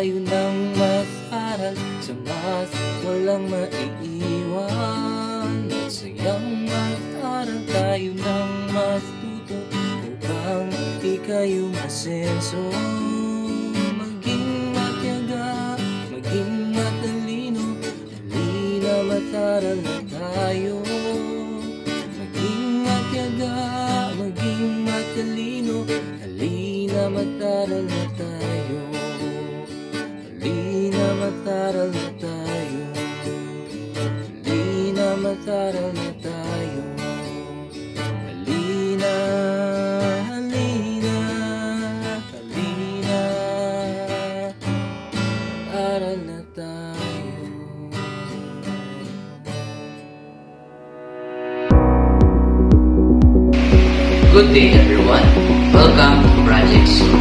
tayo ng Math-aral. Sa Math, walang maiiwan. Math-sayang Math-aral tayo ng Math-tuto, upang ika'y umasenso. Maging matyaga, maging matalino, halina Math-aral na tayo. Maging matyaga, maging matalino, halina Math-aral na tayo. Halina Math-aral na tayo. Halina Math-aral na tayo. Halina, halina, halina, Math-aral na tayo. Good day everyone, welcome to Project Soul.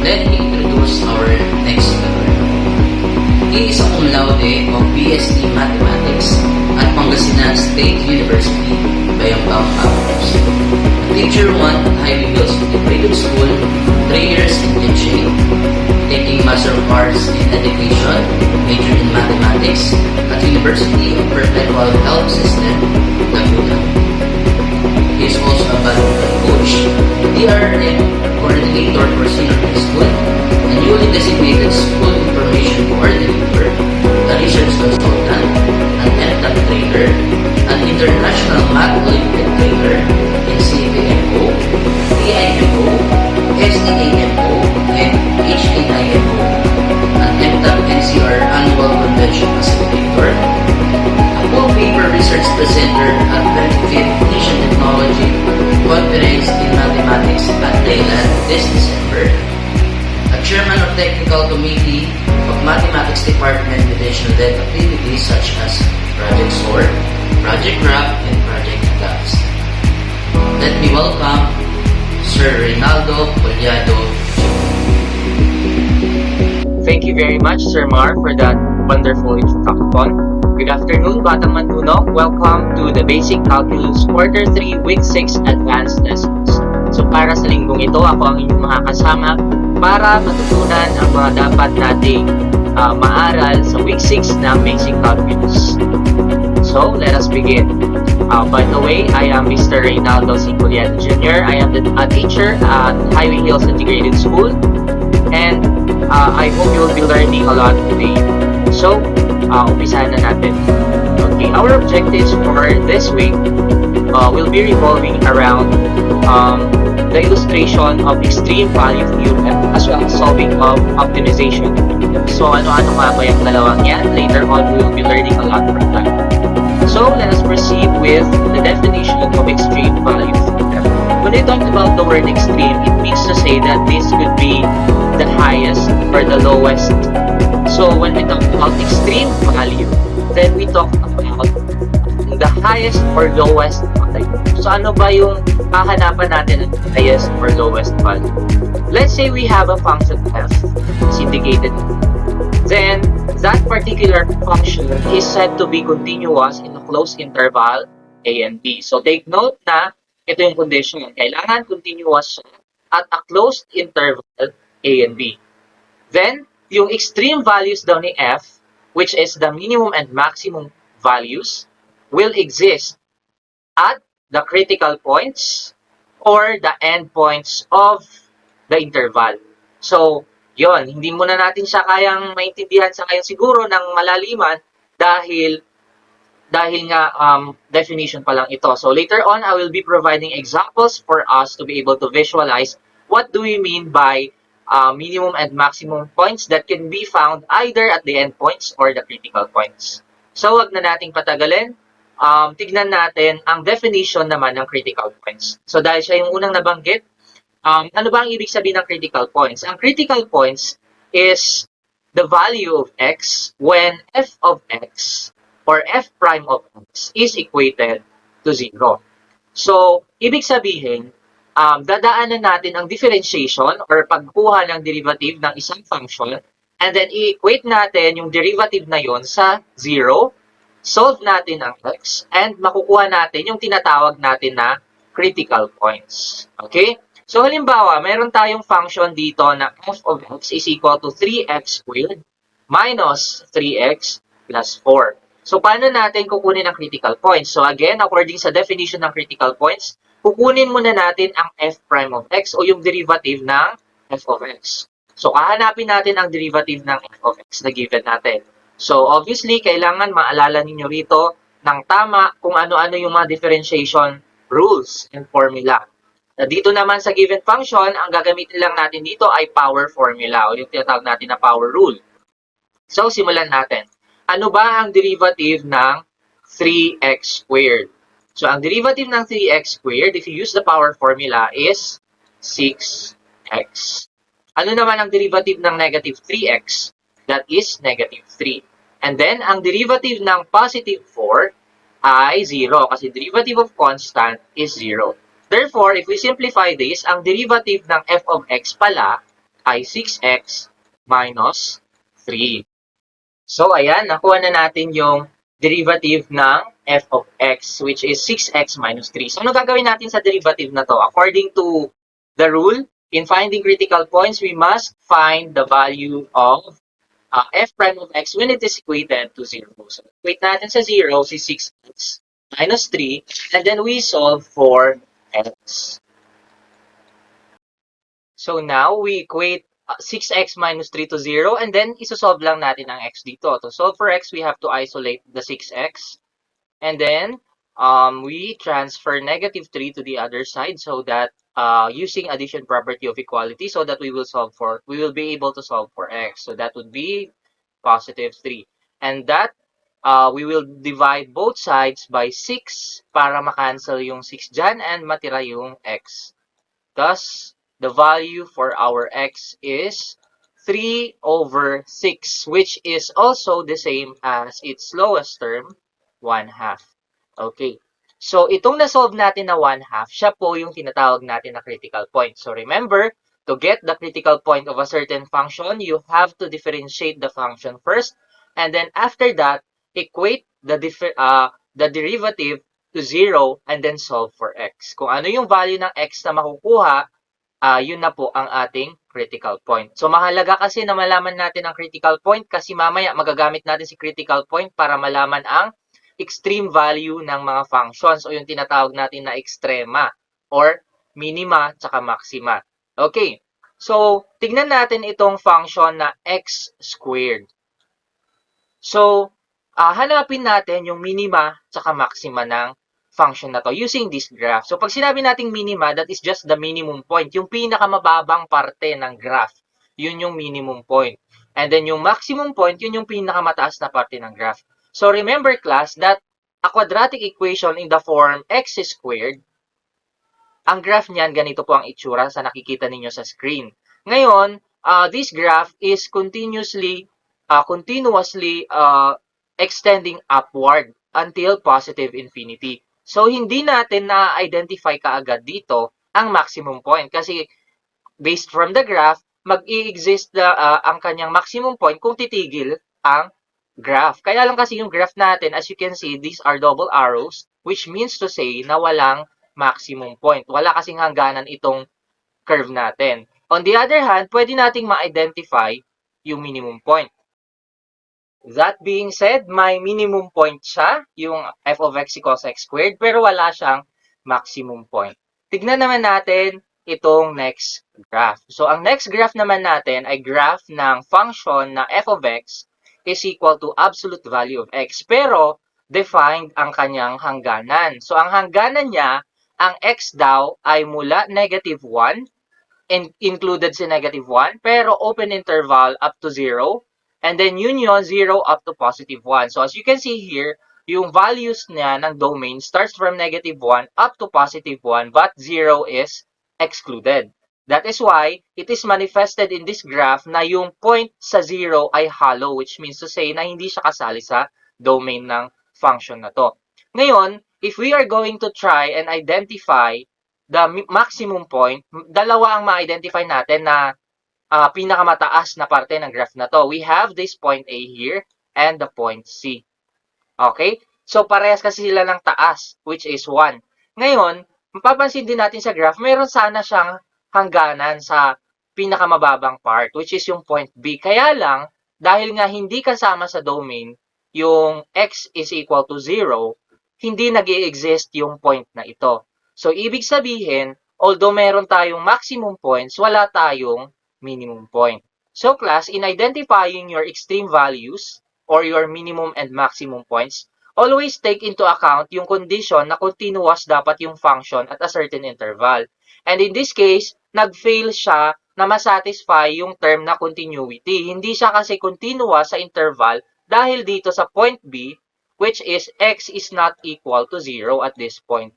Let me introduce our next speaker. He is a cum laude of BSc Mathematics at Pangasinan State University, Bayambang Campus. Teacher 1 at Highway Hills Integrated School, 3 years internship, taking Master of Arts in Education, major in Mathematics at University of Perpetual Health System, Laguna. He is also a badminton coach, DRM coordinator for senior high school, a newly designated school information coordinator, a research consultant, an MTAP trainer, an international math Olympiad trainer in CPMO, AIMO, SDAMO, and HHIMO, an MTAP NCR annual convention facilitator, a full paper research presenter at 25th Asian Technology Conference in Mathematics at Thailand this December, a chairman of Technical Committee of Mathematics Department with additional activities such as Project SOAR, Project RAP, and Project GAPS. Let me welcome Sir Reynaldo Collado. Thank you very much, Sir Mar, for that wonderful introduction. Good afternoon, Batang MANDunong. Welcome to the Basic Calculus Quarter 3, Week 6 Advanced Lessons. So para sa linggong ito, ako ang inyong mga kasama para matutunan ang mga dapat nating maaral sa Week 6 ng Basic Calculus. So, let us begin. By the way, I am Mr. Reynaldo Collado Jr. I am a teacher at Highway Hills Integrated School, and I hope you will be learning a lot today. So, umpisahan na natin. Okay, our objectives for this week will be revolving around the illustration of extreme value theorem as well as solving of optimization. So, ano-ano nga ba yung dalawang yan? Later on, we will be learning a lot from that. So, let us proceed with the definition of extreme value theorem. When we talk about the word extreme, it means to say that this could be the highest or the lowest. So when we talk about extreme value, then we talk about the highest or lowest value. So ano ba yung hahanapan natin ng highest or lowest value? Let's say we have a function f, is indicated. Then that particular function is said to be continuous in a closed interval a and b. So take note na ito yung condition. Kailangan continuous siya at a closed interval a and b. Then yung extreme values daw ni f, which is the minimum and maximum values, will exist at the critical points or the endpoints of the interval. So, yon, hindi muna natin siya kayang maintindihan sa ngayon siguro ng malaliman dahil nga definition pa lang ito. So, later on, I will be providing examples for us to be able to visualize what do we mean by minimum and maximum points that can be found either at the endpoints or the critical points. So, wag na nating patagalin. Tignan natin ang definition naman ng critical points. So, dahil siya yung unang nabanggit, ano ba ang ibig sabihin ng critical points? Ang critical points is the value of x when f of x or f prime of x is equated to 0. So, ibig sabihin, dadaanan natin ang differentiation or pagkuha ng derivative ng isang function and then i-equate natin yung derivative na yon sa 0, solve natin ang x, and makukuha natin yung tinatawag natin na critical points. Okay? So halimbawa, meron tayong function dito na f of x is equal to 3x squared minus 3x plus 4. So paano natin kukunin ang critical points? So again, according sa definition ng critical points, kukunin muna natin ang f prime of x o yung derivative ng f of x. So hahanapin natin ang derivative ng f of x na given natin. So obviously, kailangan maalala ninyo rito ng tama kung ano-ano yung mga differentiation rules and formula. Dito naman sa given function, ang gagamitin lang natin dito ay power formula o yung tinatawag natin na power rule. So, simulan natin. Ano ba ang derivative ng 3x squared? So, ang derivative ng 3x squared, if you use the power formula, is 6x. Ano naman ang derivative ng negative 3x? That is negative 3. And then, ang derivative ng positive 4 ay 0 kasi derivative of constant is 0. Therefore, if we simplify this, ang derivative ng f of x pala ay 6x minus 3. So, ayan, nakuha na natin yung derivative ng f of x, which is 6x minus 3. So, ano gagawin natin sa derivative na to? According to the rule, in finding critical points, we must find the value of f prime of x when it is equated to 0. So, equate natin sa 0 si 6x minus 3, and then we solve for x. So, now we equate 6x minus 3 to 0, and then isosolve lang natin ang x dito. To solve for x, we have to isolate the 6x, and then we transfer negative 3 to the other side so that using addition property of equality so that we will be able to solve for x. So, that would be positive 3. And that, we will divide both sides by 6 para makancel yung 6 dyan and matira yung x. Thus, the value for our x is 3 over 6, which is also the same as its lowest term, 1/2. Okay. So, itong na-solve natin na 1/2, siya po yung tinatawag natin na critical point. So, remember, to get the critical point of a certain function, you have to differentiate the function first, and then after that, equate the derivative to 0 and then solve for x. Kung ano yung value ng x na makukuha, yun na po ang ating critical point. So, mahalaga kasi na malaman natin ang critical point kasi mamaya magagamit natin si critical point para malaman ang extreme value ng mga functions o yung tinatawag natin na extrema or minima tsaka maxima. Okay. So, tignan natin itong function na x squared. So, hanapin natin yung minima tsaka maxima ng function na to using this graph. So, pag sinabi nating minima, that is just the minimum point. Yung pinakamababang parte ng graph. Yun yung minimum point. And then, yung maximum point, yun yung pinakamataas na parte ng graph. So, remember class that a quadratic equation in the form x squared, ang graph niyan, ganito po ang itsura sa nakikita ninyo sa screen. Ngayon, this graph is continuously extending upward until positive infinity. So, hindi natin na-identify kaagad dito ang maximum point kasi based from the graph, mag-i-exist ang kanyang maximum point kung titigil ang graph. Kaya lang kasi yung graph natin, as you can see, these are double arrows, which means to say na walang maximum point. Wala kasing hangganan itong curve natin. On the other hand, pwede nating ma-identify yung minimum point. That being said, may minimum point siya, yung f of x equals x squared, pero wala siyang maximum point. Tignan naman natin itong next graph. So, ang next graph naman natin ay graph ng function na f of x is equal to absolute value of x. Pero, defined ang kanyang hangganan. So, ang hangganan niya, ang x daw ay mula negative 1, included si negative 1, pero open interval up to 0, and then union 0 up to positive 1. So, as you can see here, yung values niya ng domain starts from negative 1 up to positive 1, but 0 is excluded. That is why it is manifested in this graph na yung point sa 0 ay hollow, which means to say na hindi siya kasali sa domain ng function na to. Ngayon, if we are going to try and identify the maximum point, dalawa ang ma-identify natin na pinakamataas na parte ng graph na to. We have this point A here and the point C. Okay? So, parehas kasi sila ng taas, which is 1. Ngayon, mapapansin din natin sa graph, meron sana siyang hangganan sa pinakamababang part, which is yung point B. Kaya lang, dahil nga hindi kasama sa domain yung x is equal to 0, hindi nag-i-exist yung point na ito. So, ibig sabihin, although meron tayong maximum points, wala tayong minimum point. So, class, in identifying your extreme values or your minimum and maximum points, always take into account yung condition na continuous dapat yung function at a certain interval. And in this case, nag-fail siya na masatisfy yung term na continuity. Hindi siya kasi continuous sa interval dahil dito sa point B, which is x is not equal to 0 at this point.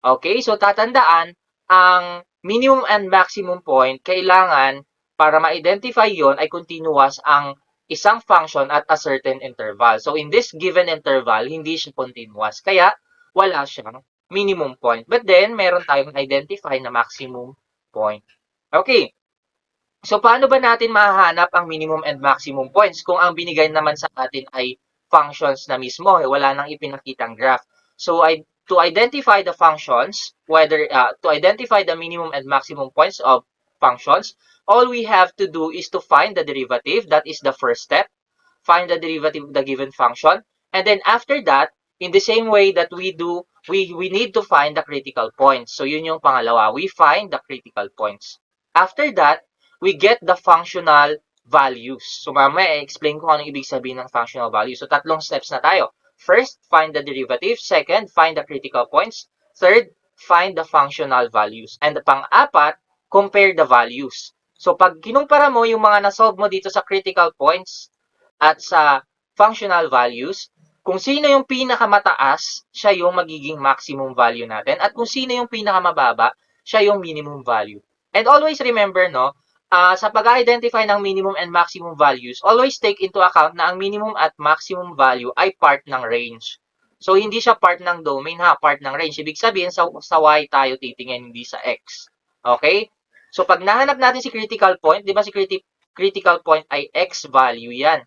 Okay, so tatandaan, ang minimum and maximum point, kailangan para ma-identify yon ay continuous ang isang function at a certain interval. So in this given interval, hindi siya continuous. Kaya wala siyang minimum point. But then, meron tayong identify na maximum point. Okay, so paano ba natin mahahanap ang minimum and maximum points kung ang binigay naman sa atin ay functions na mismo, wala nang ipinakitang graph. So to identify the functions, to identify the minimum and maximum points of functions, all we have to do is to find the derivative. That is the first step. Find the derivative of the given function. And then after that, in the same way that we do, we need to find the critical points. So yun yung pangalawa. We find the critical points. After that, we get the functional values. So mamaya i-explain ko anong ibig sabihin ng functional values. So tatlong steps na tayo. First, find the derivative. Second, find the critical points. Third, find the functional values. And pang-apat, compare the values. So pag kinumpara mo yung mga nasolve mo dito sa critical points at sa functional values, kung sino yung pinakamataas, siya yung magiging maximum value natin. At kung sino yung pinakamababa, siya yung minimum value. And always remember, no, sa pag-identify ng minimum and maximum values, always take into account na ang minimum at maximum value ay part ng range. So, hindi siya part ng domain, part ng range. Ibig sabihin, sa y tayo titingin, hindi sa x. Okay? So, pag nahanap natin si critical point, di ba si critical point ay x value yan.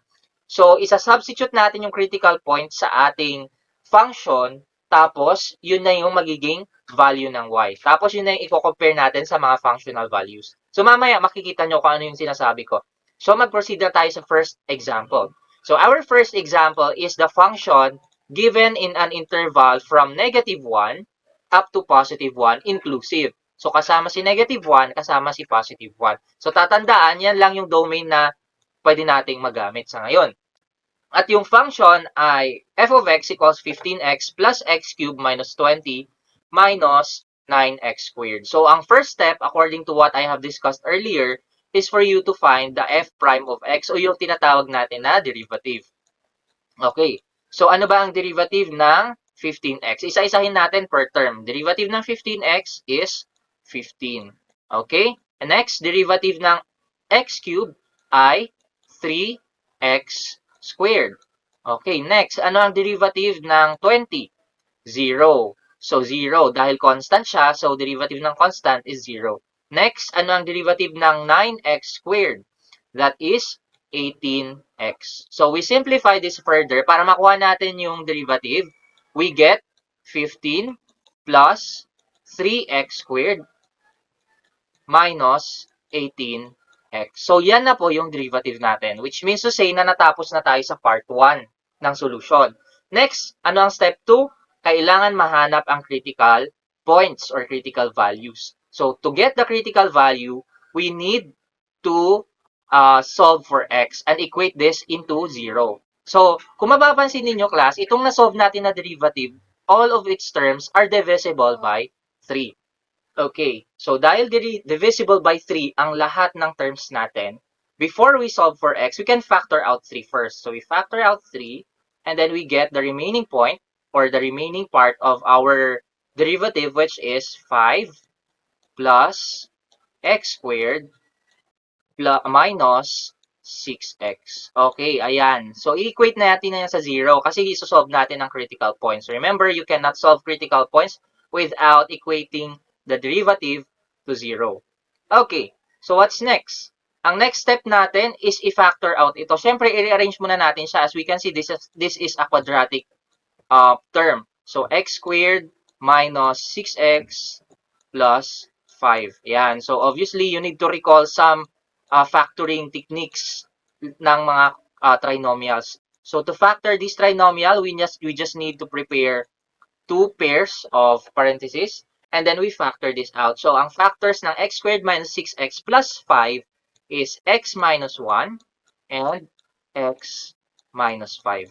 So, isa-substitute natin yung critical point sa ating function, tapos, yun na yung magiging value ng y. Tapos, yun na yung i-compare natin sa mga functional values. So, mamaya makikita nyo kung ano yung sinasabi ko. So, mag-proceed na tayo sa first example. So, our first example is the function given in an interval from negative 1 up to positive 1 inclusive. So, kasama si negative 1, kasama si positive 1. So, tatandaan, yan lang yung domain na pwede nating magamit sa ngayon. At yung function ay f of x equals 15x plus x cubed minus 20 minus 9x squared. So, ang first step, according to what I have discussed earlier, is for you to find the f prime of x o yung tinatawag natin na derivative. Okay. So, ano ba ang derivative ng 15x? Isa-isahin natin per term. Derivative ng 15x is 15. Okay? And next, derivative ng x cubed ay 3x squared. Okay, next, ano ang derivative ng 20? 0. So, 0. Dahil constant siya, so derivative ng constant is 0. Next, ano ang derivative ng 9x squared? That is 18x. So, we simplify this further. Para makuha natin yung derivative, we get 15 plus 3x squared minus 18x. So, yan na po yung derivative natin, which means to say na natapos na tayo sa part 1 ng solution. Next, ano ang step 2? Kailangan mahanap ang critical points or critical values. So, to get the critical value, we need to solve for x and equate this into 0. So, kung mapapansin ninyo, class, itong na-solve natin na derivative, all of its terms are divisible by 3. Okay, so dahil divisible by 3 ang lahat ng terms natin, before we solve for x, we can factor out 3 first. So we factor out 3, and then we get the remaining point, or the remaining part of our derivative, which is 5 plus x squared plus minus 6x. Okay, ayan. So, i-equate natin na yan sa 0 kasi isosolve natin ang critical points. Remember, you cannot solve critical points without equating the derivative to 0. Okay, so what's next? Ang next step natin is i-factor out ito. Siyempre, i-rearrange muna natin siya. As we can see, this is a quadratic term. So, x squared minus 6x plus 5. Yan. So, obviously, you need to recall some factoring techniques ng mga trinomials. So, to factor this trinomial, we just need to prepare two pairs of parentheses, and then we factor this out. So, ang factors ng x squared minus 6x plus 5 is x minus 1 and x minus 5.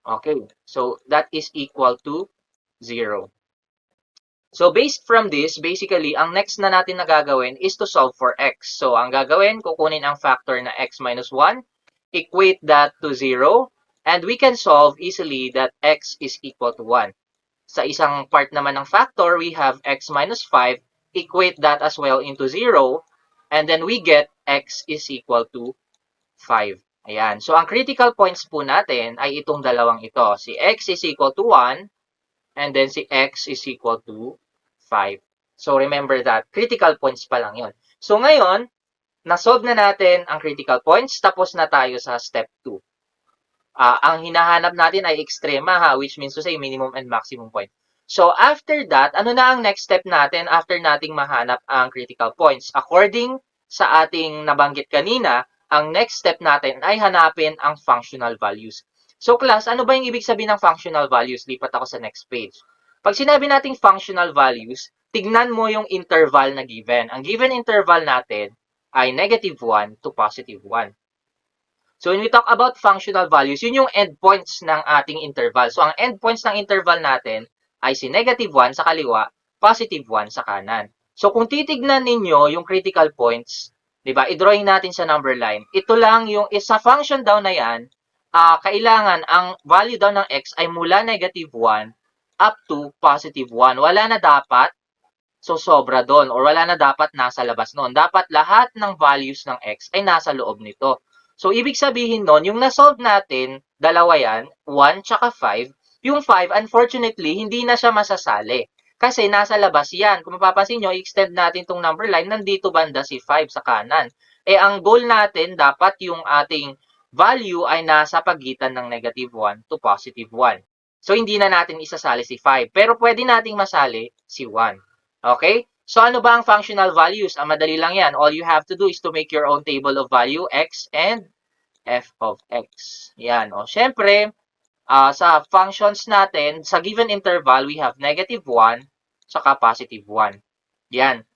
Okay, so that is equal to 0. So, based from this, basically, ang next na natin na gagawin is to solve for x. So, ang gagawin, kukunin ang factor na x minus 1, equate that to 0, and we can solve easily that x is equal to 1. Sa isang part naman ng factor, we have x minus 5, equate that as well into 0, and then we get x is equal to 5. Ayan. So, ang critical points po natin ay itong dalawang ito. Si x is equal to 1, and then si x is equal to 5. So, remember that. Critical points pa lang yun. So, ngayon, na-solve na natin ang critical points. Tapos na tayo sa step 2. Ang hinahanap natin ay extrema, which means to say minimum and maximum point. So, after that, ano na ang next step natin after nating mahanap ang critical points? According sa ating nabanggit kanina, ang next step natin ay hanapin ang functional values. So, class, ano ba yung ibig sabihin ng functional values? Lipat ako sa next page. Pag sinabi nating functional values, tignan mo yung interval na given. Ang given interval natin ay -1 to +1. So, when we talk about functional values, yun yung endpoints ng ating interval. So, ang endpoints ng interval natin ay si -1 sa kaliwa, +1 sa kanan. So, kung titignan ninyo yung critical points, di ba, i-drawing natin sa number line, ito lang yung isa function daw na yan, kailangan ang value daw ng x ay mula -1 up to +1. Wala na dapat so sobra doon or wala na dapat nasa labas noon. Dapat lahat ng values ng x ay nasa loob nito. So, ibig sabihin nun, yung na-solve natin, dalawa yan, 1 tsaka 5, yung 5, unfortunately, hindi na siya masasali. Kasi nasa labas yan. Kung mapapansin nyo, i-extend natin itong number line, nandito banda si 5 sa kanan. Ang goal natin, dapat yung ating value ay nasa pagitan ng -1 to +1. So, hindi na natin isasali si 5. Pero pwede nating masali si 1. Okay? So, ano ba ang functional values? Madali lang yan. All you have to do is to make your own table of value, x and f of x. Yan. Siyempre, sa functions natin, sa given interval, we have -1 saka +1. Yan.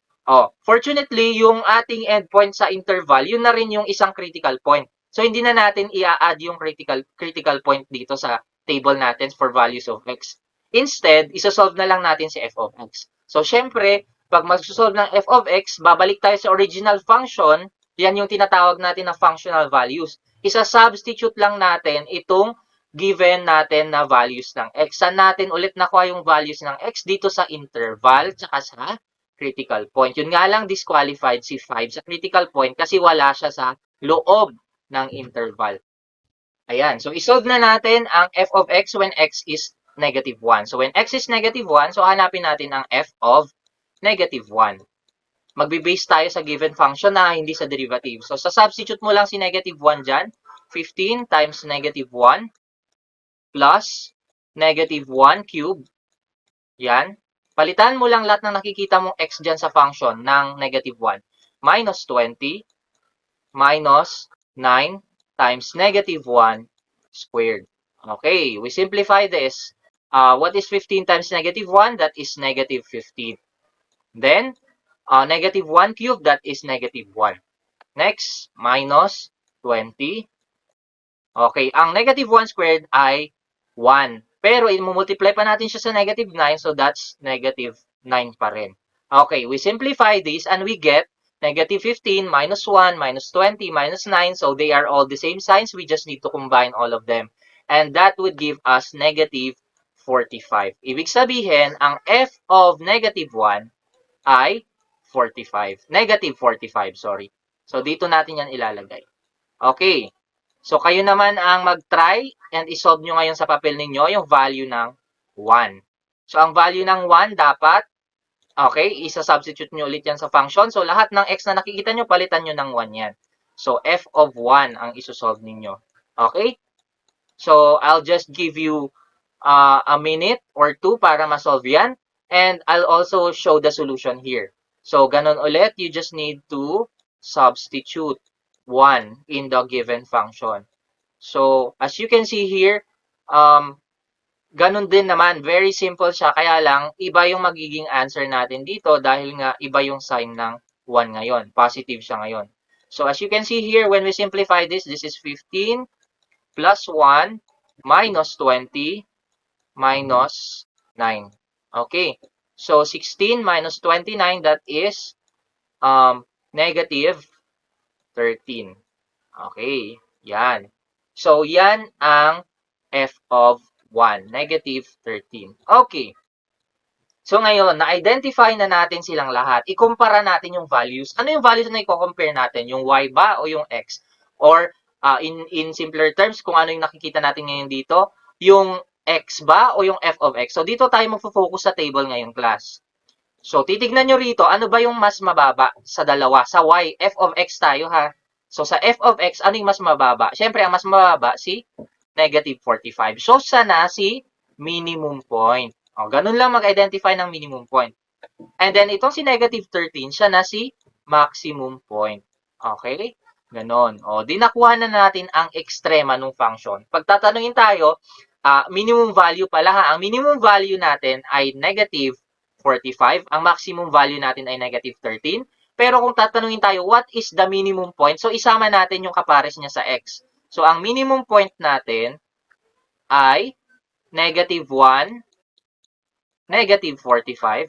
Fortunately, yung ating endpoint sa interval, yun na rin yung isang critical point. So, hindi na natin i-add yung critical point dito sa table natin for values of x. Instead, isa-solve na lang natin si f of x. So, syempre, pag mag-solve ng f of x, babalik tayo sa original function. Yan yung tinatawag natin na functional values. Isa-substitute lang natin itong given natin na values ng x. Saan natin ulit nakuha yung values ng x? Dito sa interval, tsaka sa critical point. Yun nga lang disqualified si 5 sa critical point kasi wala siya sa loob ng interval. Ayan. So, isolve na natin ang f of x when x is -1. So, when x is -1, so hanapin natin ang f of -1. Magbe-base tayo sa given function na hindi sa derivative. So, sa substitute mo lang si -1 dyan. 15 times -1 plus -1 cube. Yan. Palitan mo lang lahat ng nakikita mong x dyan sa function ng -1. Minus 20 minus 9 times -1 squared. Okay, we simplify this. What is 15 times -1? That is -15. Then, -1 cubed, that is -1. Next, minus 20. Okay, ang -1 squared ay 1. Pero, i-multiply pa natin siya sa -9, so that's -9 pa rin. Okay, we simplify this and we get -15 minus 1 minus 20 minus 9. So, they are all the same signs. We just need to combine all of them. And that would give us -45. Ibig sabihin, ang f of -1 ay 45. -45, sorry. So, dito natin yan ilalagay. Okay. So, kayo naman ang mag-try and isolve nyo ngayon sa papel ninyo yung value ng 1. So, ang value ng 1 dapat, okay, isa-substitute nyo ulit yan sa function. So, lahat ng x na nakikita nyo, palitan nyo ng 1 yan. So, f of 1 ang isosolve ninyo. Okay? So, I'll just give you a minute or two para ma-solve yan. And I'll also show the solution here. So, ganun ulit, you just need to substitute 1 in the given function. So, as you can see here, ganun din naman, very simple siya, kaya lang, iba yung magiging answer natin dito dahil nga iba yung sign ng 1 ngayon. Positive siya ngayon. So, as you can see here, when we simplify this is 15 plus 1 minus 20 minus 9. Okay. So, 16 minus 29, that is negative 13. Okay. Yan. So, yan ang f of 1, negative 13. Okay. So, ngayon, na-identify na natin silang lahat. Ikumpara natin yung values. Ano yung values na i-compare natin? Yung y ba o yung x? Or, in simpler terms, kung ano yung nakikita natin ngayon dito, yung x ba o yung f of x? So, dito tayo magfo-focus sa table ngayong class. So, titignan nyo rito, ano ba yung mas mababa sa dalawa? Sa y, f of x tayo ha. So, sa f of x, ano yung mas mababa? Siyempre, ang mas mababa, si negative 45. So, sana si minimum point. O, ganun lang mag-identify ng minimum point. And then, itong si negative 13, siya na si maximum point. Okay? Ganon. O, di nakuha na natin ang ekstrema ng function. Pagtatanungin tayo, minimum value pala ha. Ang minimum value natin ay negative 45. Ang maximum value natin ay negative 13. Pero kung tatanungin tayo, what is the minimum point? So, isama natin yung kapares niya sa x. So, ang minimum point natin ay negative 1, negative 45.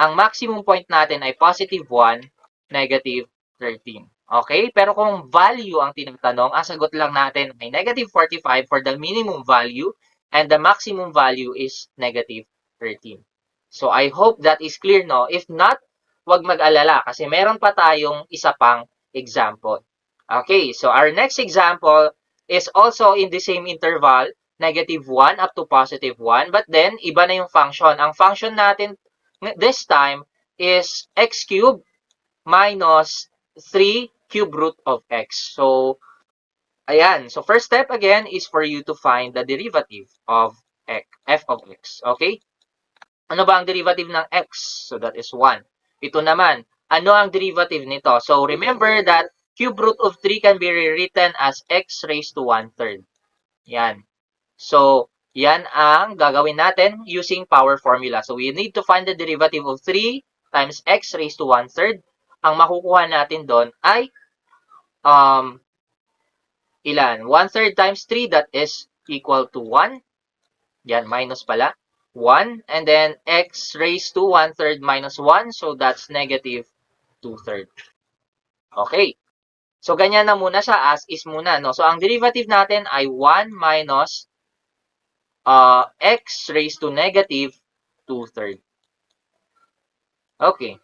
Ang maximum point natin ay positive 1, negative 13. Okay? Pero kung value ang tinatanong, ang sagot lang natin ay negative 45 for the minimum value and the maximum value is negative 13. So, I hope that is clear, no? If not, wag mag-alala kasi meron pa tayong isa pang example. Okay, so our next example is also in the same interval, negative 1 up to positive 1, but then iba na yung function. Ang function natin this time is x cubed minus 3 cube root of x. So, ayan. So, first step again is for you to find the derivative of f of x. Okay? Ano ba ang derivative ng x? So, that is 1. Ito naman, ano ang derivative nito? So, remember that cube root of 3 can be rewritten as x raised to 1/3. Yan. So, yan ang gagawin natin using power formula. So, we need to find the derivative of 3 times x raised to 1/3. Ang makukuha natin doon ay ilan? 1/3 times 3, that is equal to 1. Yan, minus pala. 1. And then, x raised to 1/3 minus 1. So, that's negative 2/3. Okay. So, ganyan na muna siya. As is muna. No? So, ang derivative natin ay 1 minus x raised to negative 2/3. Okay.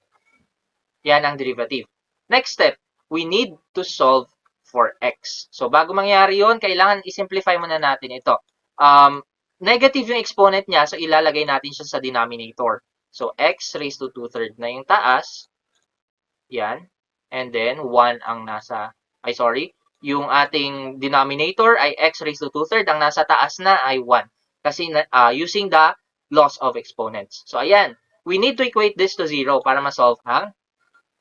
Yan ang derivative. Next step, we need to solve for x. So, bago mangyari yon, kailangan i-simplify muna natin ito. Negative yung exponent niya, so ilalagay natin siya sa denominator. So, x raised to 2/3 na yung taas. Yan. And then, 1 ang nasa, yung ating denominator ay x raised to 2/3. Ang nasa taas na ay 1. Kasi using the laws of exponents. So, ayan. We need to equate this to 0 para ma-solve ang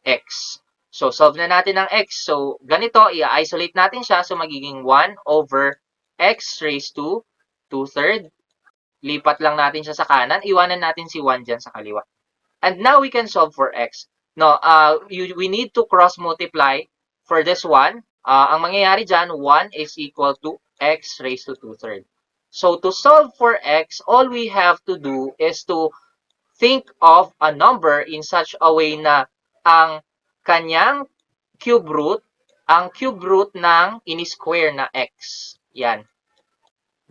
x. So, solve na natin ang x. So, ganito, i-isolate natin siya. So, magiging 1 over x raised to 2/3. Lipat lang natin siya sa kanan. Iwanan natin si 1 dyan sa kaliwa. And now, we can solve for x. No, we need to cross-multiply for this one. Ang mangyayari dyan, 1 is equal to x raised to 2/3. So, to solve for x, all we have to do is to think of a number in such a way na ang kanyang cube root, ang cube root ng in-square na x. Yan.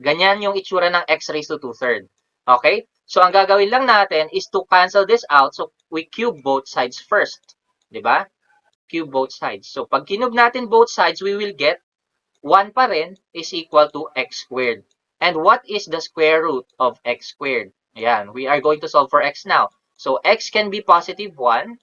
Ganyan yung itsura ng x raised to 2/3. Okay? So, ang gagawin lang natin is to cancel this out. So, we cube both sides first. Diba? Cube both sides. So, pag kinube natin both sides, we will get 1 pa rin is equal to x squared. And what is the square root of x squared? Ayan, we are going to solve for x now. So, x can be positive 1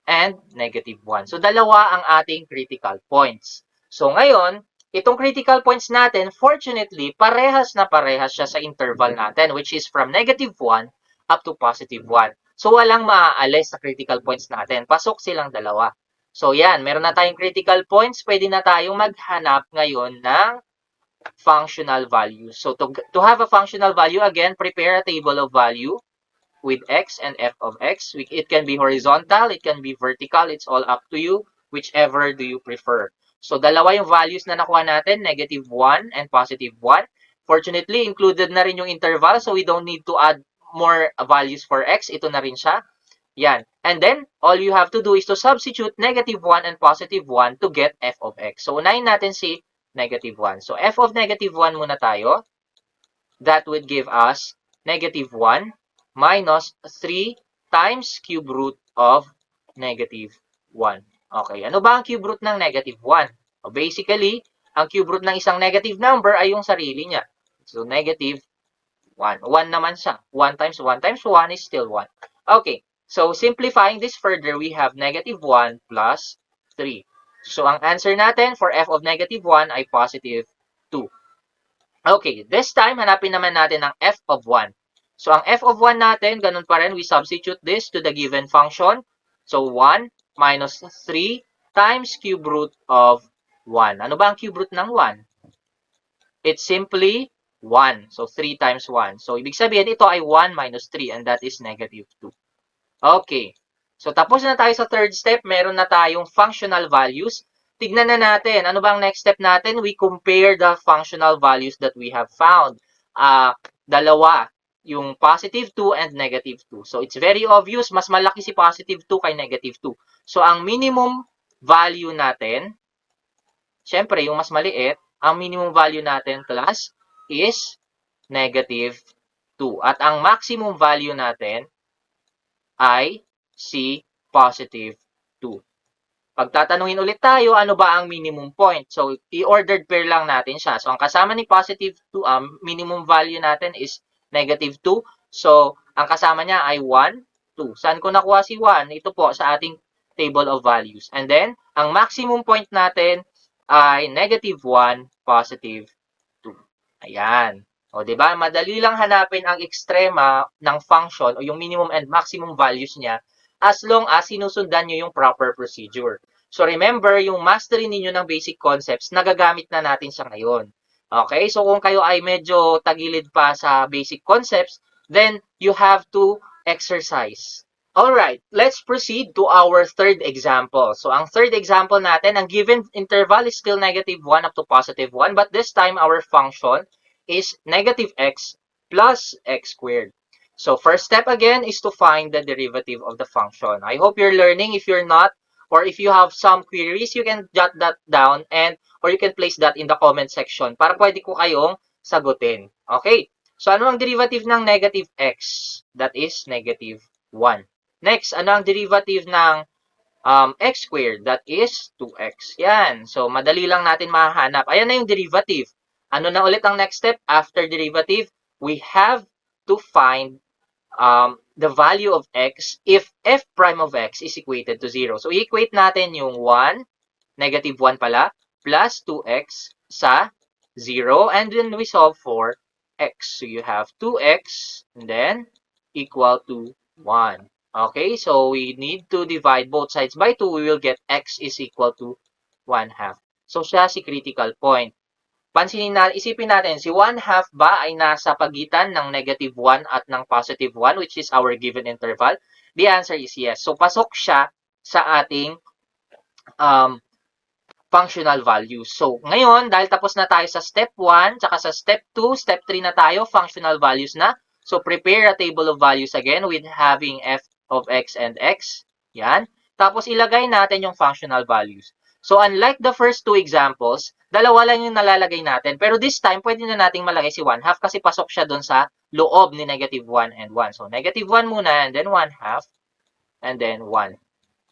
and negative 1. So, dalawa ang ating critical points. So, ngayon, itong critical points natin, fortunately, parehas na parehas siya sa interval natin, which is from negative 1 up to positive 1. So, walang maaalis sa critical points natin. Pasok silang dalawa. So, yan. Meron na tayong critical points. Pwede na tayong maghanap ngayon ng functional value. So, to have a functional value, again, prepare a table of value with x and f of x. It can be horizontal, it can be vertical, it's all up to you, whichever do you prefer. So, dalawa yung values na nakuha natin, negative 1 and positive 1. Fortunately, included na rin yung interval, so we don't need to add more values for x. Ito na rin siya. Yan. And then, all you have to do is to substitute negative 1 and positive 1 to get f of x. So, unahin natin si negative 1. So, f of negative 1 muna tayo. That would give us negative 1 minus 3 times cube root of negative 1. Okay, ano ba ang cube root ng negative 1? Basically, ang cube root ng isang negative number ay yung sarili niya. So, negative 1. 1 naman siya. 1 times 1 times 1 is still 1. Okay, so simplifying this further, we have negative 1 plus 3. So, ang answer natin for f of negative 1 ay positive 2. Okay, this time, hanapin naman natin ang f of 1. So, ang f of 1 natin, ganun pa rin, we substitute this to the given function. So, 1 minus 3 times cube root of 1. Ano ba ang cube root ng 1? It's simply 1. So, 3 times 1. So, ibig sabihin, ito ay 1 minus 3 and that is negative 2. Okay. So, tapos na tayo sa third step. Meron na tayong functional values. Tignan na natin. Ano bang next step natin? We compare the functional values that we have found. Dalawa. Yung positive 2 and negative 2. So, it's very obvious. Mas malaki si positive 2 kay negative 2. So, ang minimum value natin, syempre, yung mas maliit, ang minimum value natin, class, is negative 2. At ang maximum value natin ay si positive 2. Pagtatanungin ulit tayo, ano ba ang minimum point? So, i-ordered pair lang natin siya. So, ang kasama ni positive 2, minimum value natin is negative 2. So, ang kasama niya ay 1, 2. Saan ko nakuha si 1? Ito po sa ating table of values. And then, ang maximum point natin ay negative 1, positive 2. Ayan. O, diba? Madali lang hanapin ang ekstrema ng function o yung minimum and maximum values niya as long as sinusundan nyo yung proper procedure. So, remember, yung mastery ninyo ng basic concepts, nagagamit na natin siya ngayon. Okay? So, kung kayo ay medyo tagilid pa sa basic concepts, then you have to exercise. Alright, let's proceed to our third example. So, ang third example natin, ang given interval is still negative 1 up to positive 1, but this time our function is negative x plus x squared. So, first step again is to find the derivative of the function. I hope you're learning. If you're not, or if you have some queries, you can jot that down or you can place that in the comment section para pwede ko kayong sagutin. Okay? So, ano ang derivative ng negative x? That is negative 1. Next, ano ang derivative ng x squared? That is 2x. Yan. So, madali lang natin mahanap. Ayan na yung derivative. Ano na ulit ang next step? After derivative, we have to find the value of x if f prime of x is equated to 0. So, i-equate natin yung 1, negative 1 pala, plus 2x sa 0. And then we solve for x. So, you have 2x and then equal to 1. Okay, so we need to divide both sides by 2. We will get x is equal to 1/2. So, siya si critical point. Isipin natin, si 1/2 ba ay nasa pagitan ng negative 1 at ng positive 1, which is our given interval? The answer is yes. So, pasok siya sa ating functional values. So, ngayon, dahil tapos na tayo sa step 1, tsaka sa step 2, step 3 na tayo, functional values na. So, prepare a table of values again with having f of x and x. Yan. Tapos, ilagay natin yung functional values. So, unlike the first two examples, dalawa lang yung nalalagay natin. Pero this time, pwede na nating malagay si 1/2 kasi pasok siya doon sa loob ni negative 1 and 1. So, negative 1 muna and then 1/2 and then 1.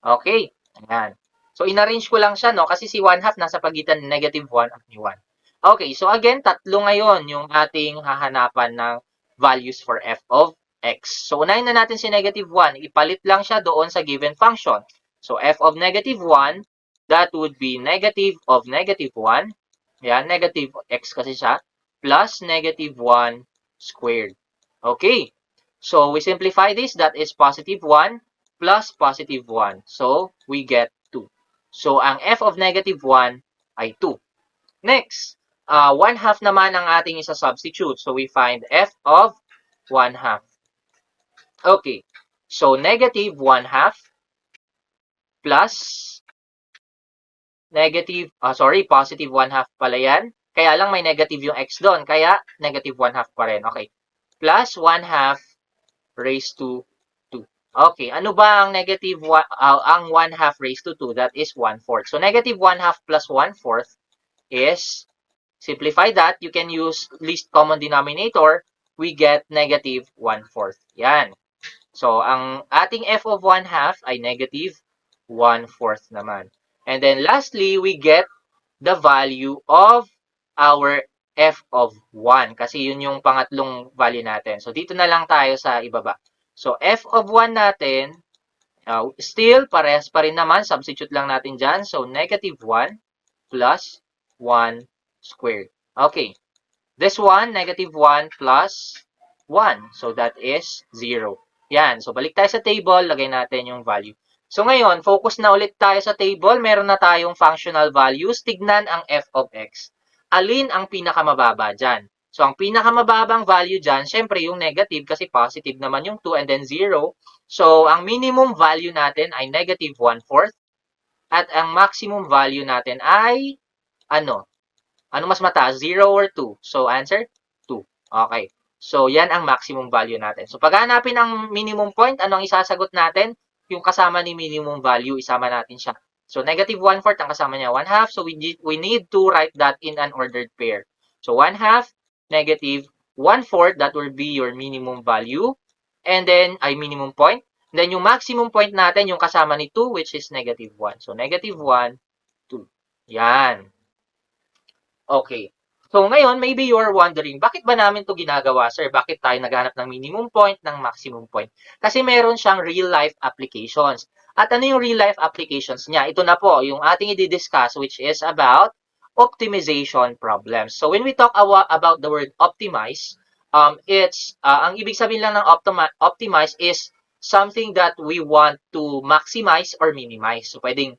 Okay. Ayan. So, inarrange ko lang siya, no? Kasi si 1/2 nasa pagitan ni negative 1 at ni 1. Okay. So, again, tatlo ngayon yung ating hahanapan ng values for f of x. So, unahin na natin si negative 1. Ipalit lang siya doon sa given function. So, f of negative 1, that would be negative of negative 1. Yan, negative x kasi siya. Plus negative 1 squared. Okay. So we simplify this. That is positive 1 plus positive 1. So we get 2. So ang f of negative 1 ay 2. Next, 1/2 naman ang ating isa-substitute. So we find f of 1/2. Okay. So negative 1/2 plus positive 1/2 pala yan. Kaya lang may negative yung x doon. Kaya negative 1/2 pa rin. Okay. Plus 1/2 raised to 2. Okay. Ano ba ang negative ang 1/2 raised to 2? That is 1/4. So negative 1/2 plus 1/4 is, simplify that, you can use least common denominator. We get negative 1/4. Yan. So, ang ating f of 1/2 ay negative 1/4 naman. And then lastly, we get the value of our f of 1. Kasi yun yung pangatlong value natin. So, dito na lang tayo sa ibaba. So, f of 1 natin, still, parehas pa rin naman. Substitute lang natin dyan. So, negative 1 plus 1 squared. Okay. This one, negative 1 plus 1. So, that is 0. Yan. So, balik tayo sa table. Lagay natin yung value. So, ngayon, focus na ulit tayo sa table. Meron na tayong functional values. Tignan ang f of x. Alin ang pinakamababa dyan? So, ang pinakamababang value dyan, syempre yung negative kasi positive naman yung 2 and then 0. So, ang minimum value natin ay negative 1/4. At ang maximum value natin ay, ano? Ano mas mataas? 0 or 2? So, answer, 2. Okay. So, yan ang maximum value natin. So, pag hanapin ang minimum point, ano ang isasagot natin? Yung kasama ni minimum value, isama natin siya. So, negative 1/4 ang kasama niya, 1/2. So, we need to write that in an ordered pair. So, 1/2, negative 1/4, that will be your minimum value. And then, ay minimum point. Then, yung maximum point natin, yung kasama ni 2, which is negative 1. So, negative 1, 2. Yan. Okay. So, ngayon, maybe you're wondering, bakit ba namin to ginagawa, sir? Bakit tayo naghanap ng minimum point, ng maximum point? Kasi meron siyang real-life applications. At ano yung real-life applications niya? Ito na po, yung ating i-discuss, which is about optimization problems. So, when we talk about the word optimize, ang ibig sabihin lang ng optimize is something that we want to maximize or minimize. So, pwedeng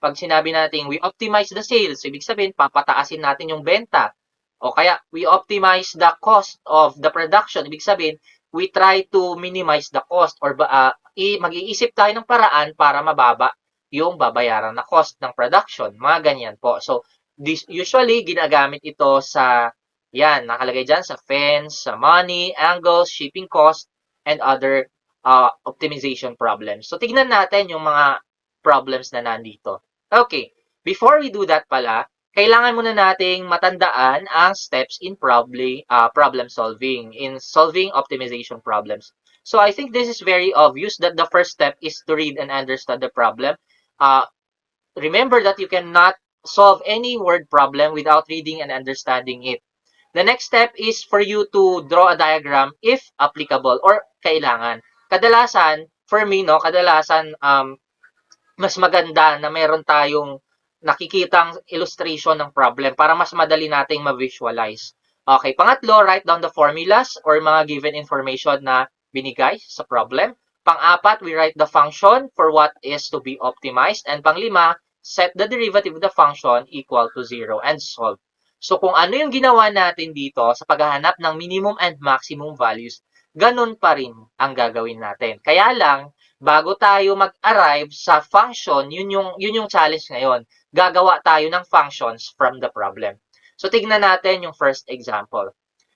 pag sinabi natin, we optimize the sales, ibig sabihin, papataasin natin yung benta. O kaya, we optimize the cost of the production. Ibig sabihin, we try to minimize the cost or mag-iisip tayo ng paraan para mababa yung babayaran na cost ng production. Mga ganyan po. So, usually, ginagamit ito sa, yan, nakalagay dyan sa fence, sa money, angles, shipping cost, and other optimization problems. So, tignan natin yung mga problems na nandito. Okay, before we do that pala, kailangan muna nating matandaan ang steps in problem solving, in solving optimization problems. So I think this is very obvious that the first step is to read and understand the problem. Remember that you cannot solve any word problem without reading and understanding it. The next step is for you to draw a diagram if applicable or kailangan. Kadalasan, for me, no, mas maganda na meron tayong nakikitang illustration ng problem para mas madali nating ma-visualize. Okay, pangatlo, write down the formulas or mga given information na binigay sa problem. Pang-apat, we write the function for what is to be optimized. And panglima, set the derivative of the function equal to 0 and solve. So kung ano yung ginawa natin dito sa paghahanap ng minimum and maximum values, ganun pa rin ang gagawin natin. Kaya lang, bago tayo mag-arrive sa function, yun yung challenge ngayon. Gagawa tayo ng functions from the problem. So, tignan natin yung first example.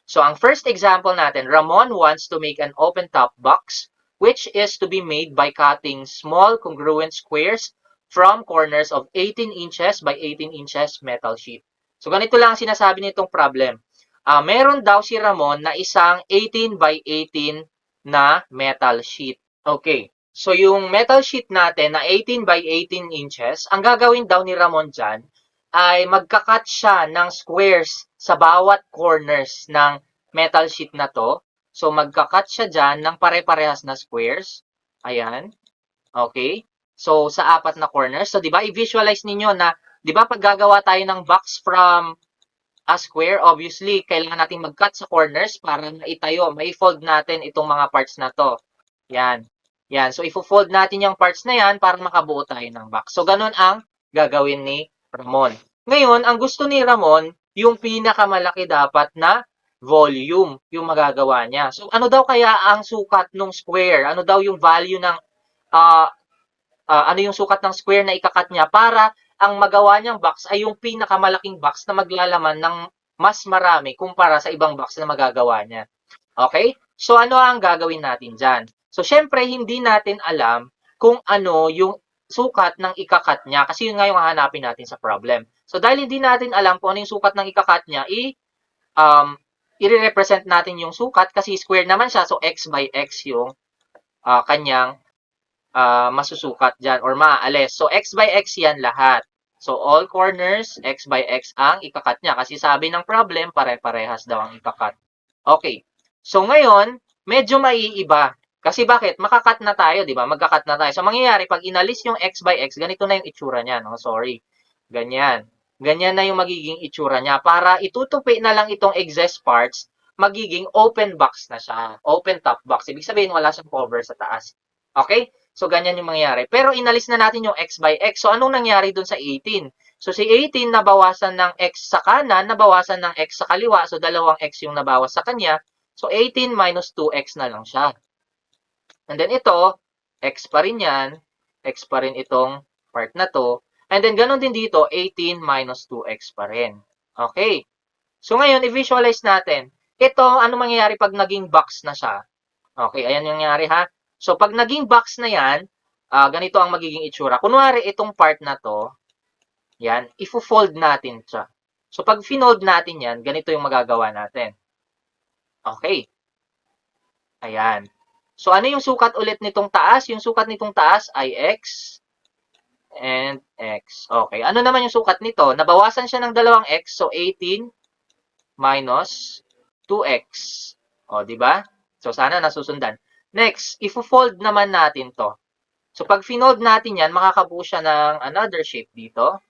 So, ang first example natin, Ramon wants to make an open top box, which is to be made by cutting small congruent squares from corners of 18 inches by 18 inches metal sheet. So, ganito lang ang sinasabi nitong problem. Meron daw si Ramon na isang 18 by 18 na metal sheet. Okay. So, yung metal sheet natin na 18 by 18 inches, ang gagawin daw ni Ramon dyan ay magkakat siya ng squares sa bawat corners ng metal sheet na to. So, magkakat siya dyan ng pare-parehas na squares. Ayan. Okay. So, sa apat na corners. So, di ba, i-visualize ninyo na, di ba, pag gagawa tayo ng box from a square, obviously, kailangan natin mag-cut sa corners para maitayo, mai-fold natin itong mga parts na to. Yan. Yan. So, ifo-fold natin yung parts na yan para makabuo tayo ng box. So, ganun ang gagawin ni Ramon. Ngayon, ang gusto ni Ramon, yung pinakamalaki dapat na volume yung magagawa niya. So, ano daw kaya ang sukat ng square? Ano daw yung value ng ano yung sukat ng square na ikakat niya para ang magawa niyang box ay yung pinakamalaking box na maglalaman ng mas marami kumpara sa ibang box na magagawa niya. Okay? So, ano ang gagawin natin dyan? So, syempre, hindi natin alam kung ano yung sukat ng ikakat niya kasi yun nga yung hahanapin natin sa problem. So, dahil hindi natin alam kung ano yung sukat ng ikakat niya, i-represent natin yung sukat kasi square naman siya. So, x by x yung kanyang masusukat dyan or maaalis. So, x by x yan lahat. So, all corners, x by x ang ikakat niya. Kasi sabi ng problem, pare-parehas daw ang ikakat. Okay. So, ngayon, medyo maiiba. Kasi bakit? Makakat na tayo, di ba? Magkakat na tayo. So, mangyayari, pag inalis yung x by x, ganito na yung itsura niya. No? Sorry. Ganyan. Ganyan na yung magiging itsura niya. Para itutupi na lang itong excess parts, magiging open box na siya. Open top box. Ibig sabihin, wala siyang cover sa taas. Okay? So, ganyan yung mangyayari. Pero inalis na natin yung x by x. So, anong nangyari dun sa 18? So, si 18 nabawasan ng x sa kanan, nabawasan ng x sa kaliwa. So, dalawang x yung nabawas sa kanya. So, 18 minus 2x na lang siya. And then ito, x pa rin yan. X pa rin itong part na to. And then, ganun din dito, 18 minus 2x pa rin. Okay. So, ngayon, i-visualize natin. Ito, ano mangyayari pag naging box na siya? Okay, ayan yung nangyari ha. So, pag naging box na yan, ganito ang magiging itsura. Kunwari, itong part na to, yan, ifo-fold natin siya. So, pag finold natin yan, ganito yung magagawa natin. Okay. Ayan. So, ano yung sukat ulit nitong taas? Yung sukat nitong taas ay x and x. Okay. Ano naman yung sukat nito? Nabawasan siya ng dalawang x. So, 18 minus 2x. O, di ba? So, sana nasusundan. Next, ifo-fold naman natin to. So, pag finold natin yan, makakabuo siya ng another shape dito.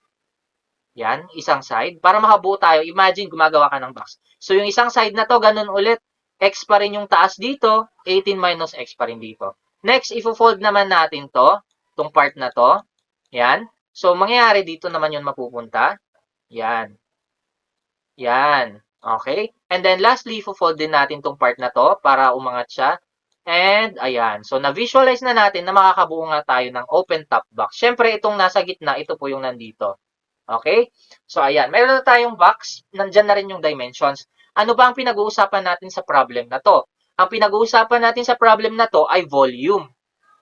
Yan, isang side. Para makabuo tayo, imagine gumagawa ka ng box. So, yung isang side na to, ganun ulit. X pa rin yung taas dito, 18 minus x pa rin dito. Next, ifo-fold naman natin to, itong part na to. Yan. So, mangyayari dito naman yun mapupunta. Yan. Yan. Okay? And then, lastly, ifo-fold din natin itong part na to para umangat siya. And, ayan. So, na-visualize na natin na makakabuo nga tayo ng open top box. Siyempre, itong nasa gitna, ito po yung nandito. Okay? So, ayan. Meron na tayong box. Nandyan na rin yung dimensions. Ano ba ang pinag-uusapan natin sa problem na to? Ang pinag-uusapan natin sa problem na to ay volume.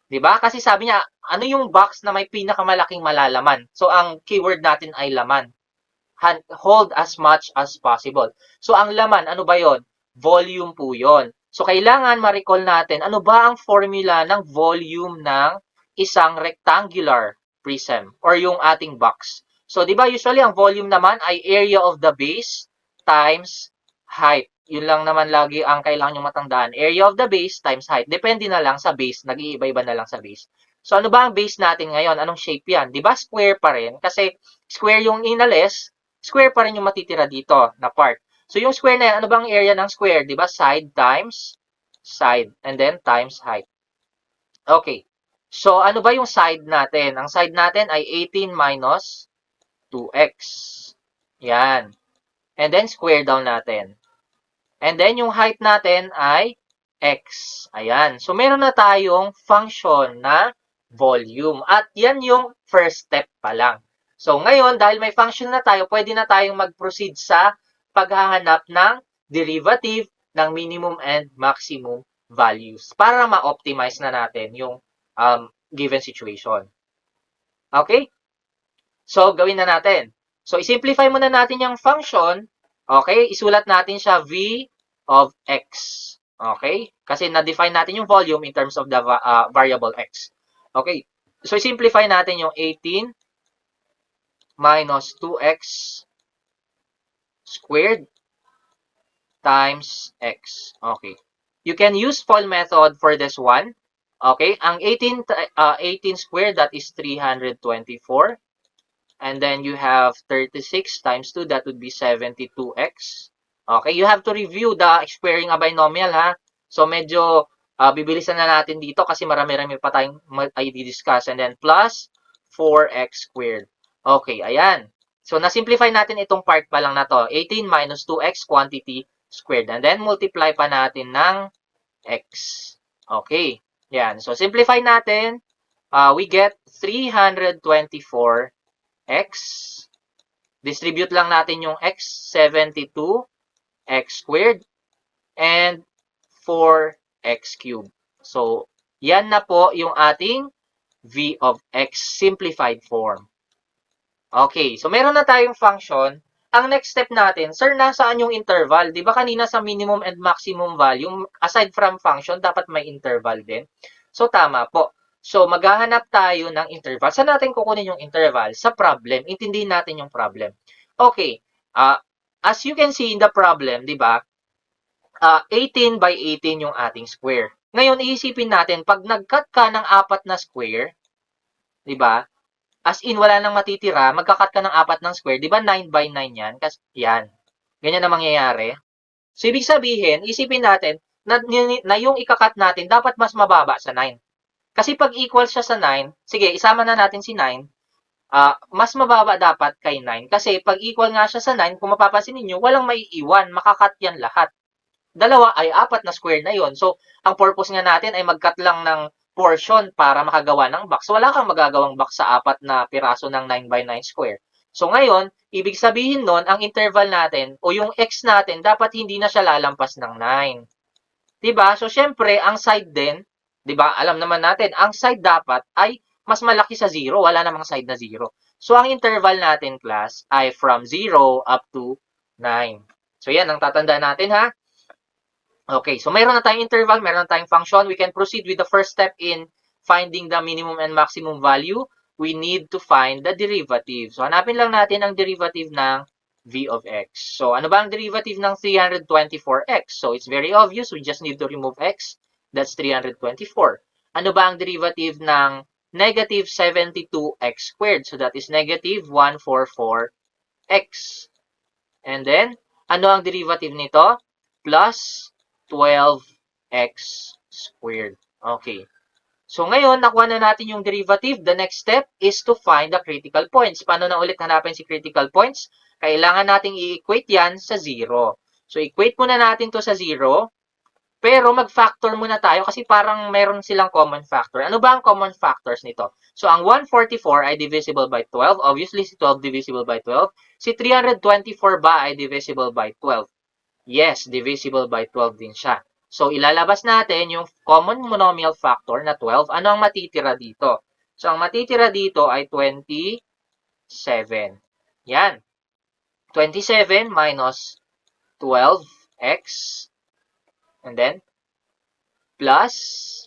Diba? Kasi sabi niya, ano yung box na may pinakamalaking malalaman? So, ang keyword natin ay laman. Hold as much as possible. So, ang laman, ano ba yon? Volume po yon. So, kailangan ma-recall natin, ano ba ang formula ng volume ng isang rectangular prism or yung ating box? So, di ba usually ang volume naman ay area of the base times height. Yun lang naman lagi ang kailangan nyo matandaan. Area of the base times height. Depende na lang sa base. Nag-iiba-iba na lang sa base. So, ano ba ang base natin ngayon? Anong shape yan? Di ba square pa rin? Kasi square yung inalis, square pa rin yung matitira dito na part. So, yung square na yan, ano bang area ng square? Di ba? Side times side. And then, times height. Okay. So, ano ba yung side natin? Ang side natin ay 18 minus 2x. Yan. And then, square down natin. And then, yung height natin ay x. Ayan. So, meron na tayong function na volume. At yan yung first step pa lang. So, ngayon, dahil may function na tayo, pwede na tayong mag-proceed sa paghahanap ng derivative ng minimum and maximum values para ma-optimize na natin yung given situation. Okay? So, gawin na natin. So, isimplify muna natin yung function. Okay? Isulat natin siya v of x. Okay? Kasi na-define natin yung volume in terms of the variable x. Okay? So, isimplify natin yung 18 minus 2x squared times x. Okay. You can use FOIL method for this one. Okay. Ang 18 squared, that is 324. And then you have 36 times 2, that would be 72x. Okay, you have to review the squaring a binomial, ha? So, medyo bibilisan na natin dito kasi marami-rami pa tayong i-discuss. And then, plus 4x squared. Okay, ayan. So, na-simplify natin itong part pa lang na to. 18 minus 2x quantity squared. And then, multiply pa natin ng x. Okay, yan. So, simplify natin. We get 324 x. Distribute lang natin yung x, 72, x squared, and 4x cubed. So, yan na po yung ating v of x simplified form. Okay, so meron na tayong function. Ang next step natin, sir, nasaan yung interval? Di ba kanina sa minimum and maximum value, aside from function, dapat may interval din. So, tama po. So, maghahanap tayo ng interval. Saan natin kukunin yung interval? Sa problem. Intindihin natin yung problem. Okay. As you can see in the problem, di ba, 18 by 18 yung ating square. Ngayon, iisipin natin, pag nag-cut ka ng 4 na square, di ba, as in, wala nang matitira, magka-cut ka ng 4 ng square, di ba 9 by 9 yan? Kasi, yan. Ganyan na mangyayari. So, ibig sabihin, isipin natin, na yung ika-cut natin, dapat mas mababa sa 9. Kasi pag equal siya sa 9, sige, isama na natin si 9, mas mababa dapat kay 9. Kasi pag equal nga siya sa 9, kung mapapansin ninyo, walang maiiwan, makakat yan lahat. Dalawa ay 4 na square na yon. So, ang purpose nga natin ay mag-cut lang ng portion para makagawa ng box. Wala kang magagawang box sa 4 na piraso ng 9 by 9 square. So, ngayon, ibig sabihin nun, ang interval natin o yung x natin, dapat hindi na siya lalampas ng 9. Diba? So, syempre, ang side din, diba, alam naman natin, ang side dapat ay mas malaki sa 0. Wala namang side na 0. So, ang interval natin, class, ay from 0 up to 9. So, yan ang tatandaan natin, ha? Okay, so mayroon na tayong interval, mayroon na tayong function. We can proceed with the first step in finding the minimum and maximum value. We need to find the derivative. So, hanapin lang natin ang derivative ng v of x. So, ano ba ang derivative ng 324x? So, it's very obvious. We just need to remove x. That's 324. Ano ba ang derivative ng negative 72x squared? So, that is negative 144x. And then, ano ang derivative nito? Plus 12x squared. Okay. So, ngayon, nakuha na natin yung derivative. The next step is to find the critical points. Paano na ulit hanapin si critical points? Kailangan nating i-equate yan sa 0. So, equate muna natin to sa 0. Pero, mag-factor muna tayo kasi parang meron silang common factor. Ano ba ang common factors nito? So, ang 144 ay divisible by 12. Obviously, si 12 divisible by 12. Si 324 ba ay divisible by 12? Yes, divisible by 12 din siya. So, ilalabas natin yung common monomial factor na 12. Ano ang matitira dito? So, ang matitira dito ay 27. Yan. 27 minus 12x. And then, plus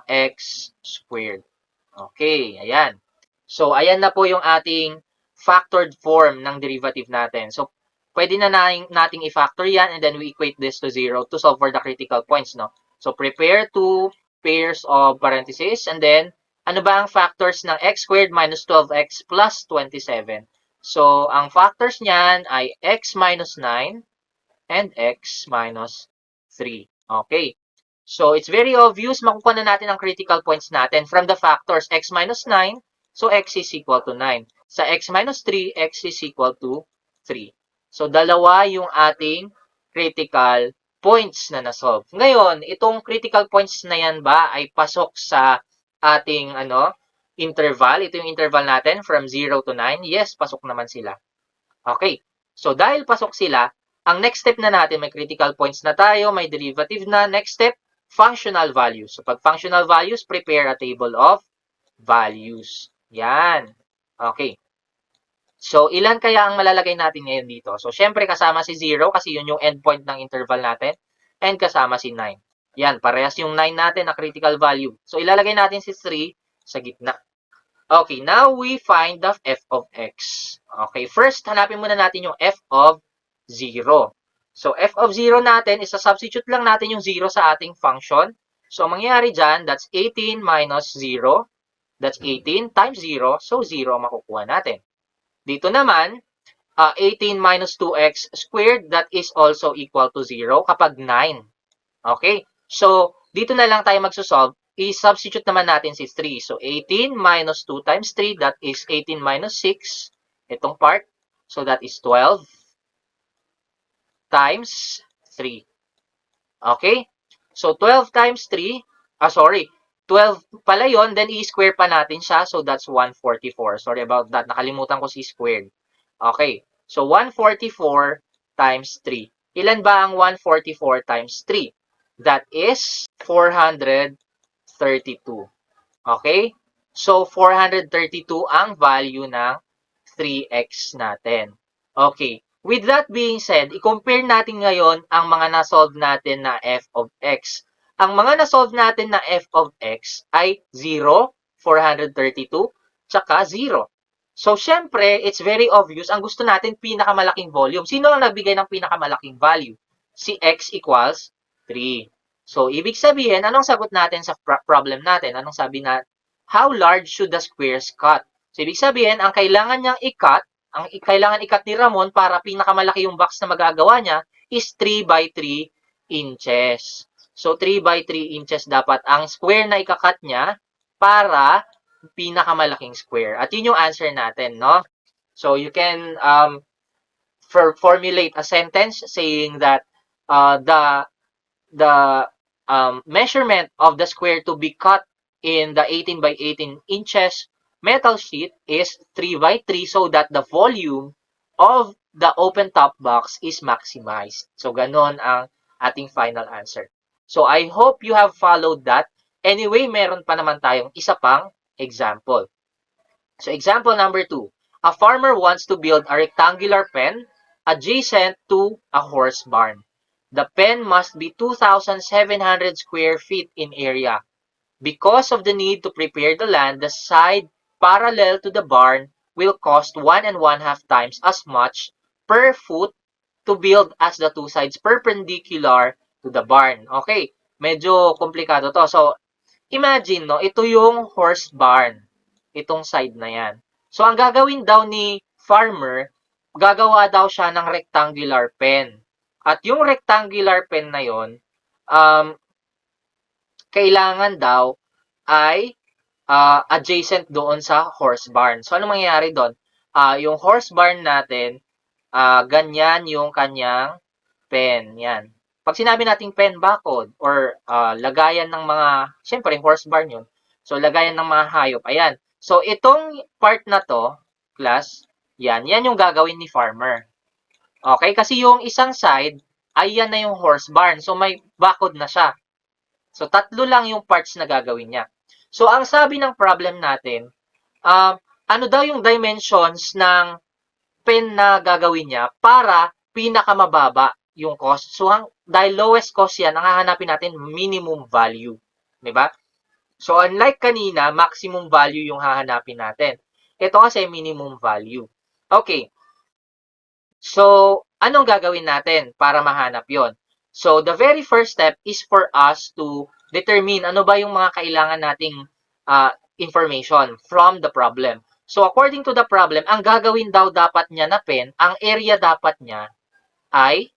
x squared. Okay, ayan. So, ayan na po yung ating factored form ng derivative natin. So, pwede na nating i-factor yan and then we equate this to 0 to solve for the critical points, no? So, prepare two pairs of parentheses and then, ano ba ang factors ng x squared minus 12x plus 27? So, ang factors niyan ay x minus 9 and x minus 3. Okay. So, it's very obvious, makukuha na natin ang critical points natin from the factors x minus 9, so x is equal to 9. Sa x minus 3, x is equal to 3. So, dalawa yung ating critical points na nasolve. Ngayon, itong critical points na yan ba ay pasok sa ating interval? Ito yung interval natin from 0 to 9. Yes, pasok naman sila. Okay. So, dahil pasok sila, ang next step na natin, may critical points na tayo, may derivative na. Next step, functional values. So, pag functional values, prepare a table of values. Yan. Okay. So, ilan kaya ang malalagay natin ngayon dito? So, syempre kasama si 0 kasi yun yung endpoint ng interval natin. And kasama si 9. Yan, parehas yung 9 natin na critical value. So, ilalagay natin si 3 sa gitna. Okay, now we find the f of x. Okay, first, hanapin muna natin yung f of 0. So, f of 0 natin, isa-substitute lang natin yung 0 sa ating function. So, ang mangyayari dyan, that's 18 minus 0. That's 18 times 0. So, 0 ang makukuha natin. Dito naman, 18 minus 2x squared, that is also equal to 0 kapag 9. Okay? So, dito na lang tayo magsosolve. I-substitute naman natin si 3. So, 18 minus 2 times 3, that is 18 minus 6. Itong part. So, that is 12 times 3. Okay? So, 12 times 3, 12 pala yon, then i-square pa natin siya. So, that's 144. Sorry about that. Nakalimutan ko si squared. Okay. So, 144 times 3. Ilan ba ang 144 times 3? That is 432. Okay? So, 432 ang value ng 3x natin. Okay. With that being said, i-compare natin ngayon ang mga na-solve natin na f of x. Ang mga na-solve natin na f of x ay 0, 432, tsaka 0. So, syempre, it's very obvious, ang gusto natin pinakamalaking volume. Sino ang nagbigay ng pinakamalaking value? Si x equals 3. So, ibig sabihin, anong sagot natin sa problem natin? Anong sabi na, how large should the squares cut? So, ibig sabihin, ang kailangan niyang i-cut, ang kailangan i-cut ni Ramon para pinakamalaki yung box na magagawa niya is 3 by 3 inches. So, 3 by 3 inches dapat ang square na ika-cut niya para pinakamalaking square. At yun yung answer natin, no? So, you can formulate a sentence saying that the measurement of the square to be cut in the 18 by 18 inches metal sheet is 3 by 3 so that the volume of the open top box is maximized. So, ganon ang ating final answer. So, I hope you have followed that. Anyway, meron pa naman tayong isa pang example. So, example number 2. A farmer wants to build a rectangular pen adjacent to a horse barn. The pen must be 2,700 square feet in area. Because of the need to prepare the land, the side parallel to the barn will cost 1.5 times as much per foot to build as the two sides perpendicular to the barn. Okay, medyo komplikado to. So, imagine, no, ito yung horse barn. Itong side na yan. So, ang gagawin daw ni farmer, gagawa daw siya ng rectangular pen. At yung rectangular pen na yon, kailangan daw ay adjacent doon sa horse barn. So, ano mangyayari doon? Yung horse barn natin, ganyan yung kanyang pen. Yan. Pag sinabi nating pen bakod or lagayan ng mga, syempre, horse barn yun. So, lagayan ng mga hayop. Ayan. So, itong part na to, class, yan yung gagawin ni farmer. Okay? Kasi yung isang side, ay yan na yung horse barn. So, may bakod na siya. So, tatlo lang yung parts na gagawin niya. So, ang sabi ng problem natin, ano daw yung dimensions ng pen na gagawin niya para pinakamababa yung cost. So, dahil lowest cost yan, ang hahanapin natin minimum value. Diba? So, unlike kanina, maximum value yung hahanapin natin. Ito kasi minimum value. Okay. So, anong gagawin natin para mahanap yon? So, the very first step is for us to determine ano ba yung mga kailangan nating information from the problem. So, according to the problem, ang gagawin daw dapat niya na pen, ang area dapat niya ay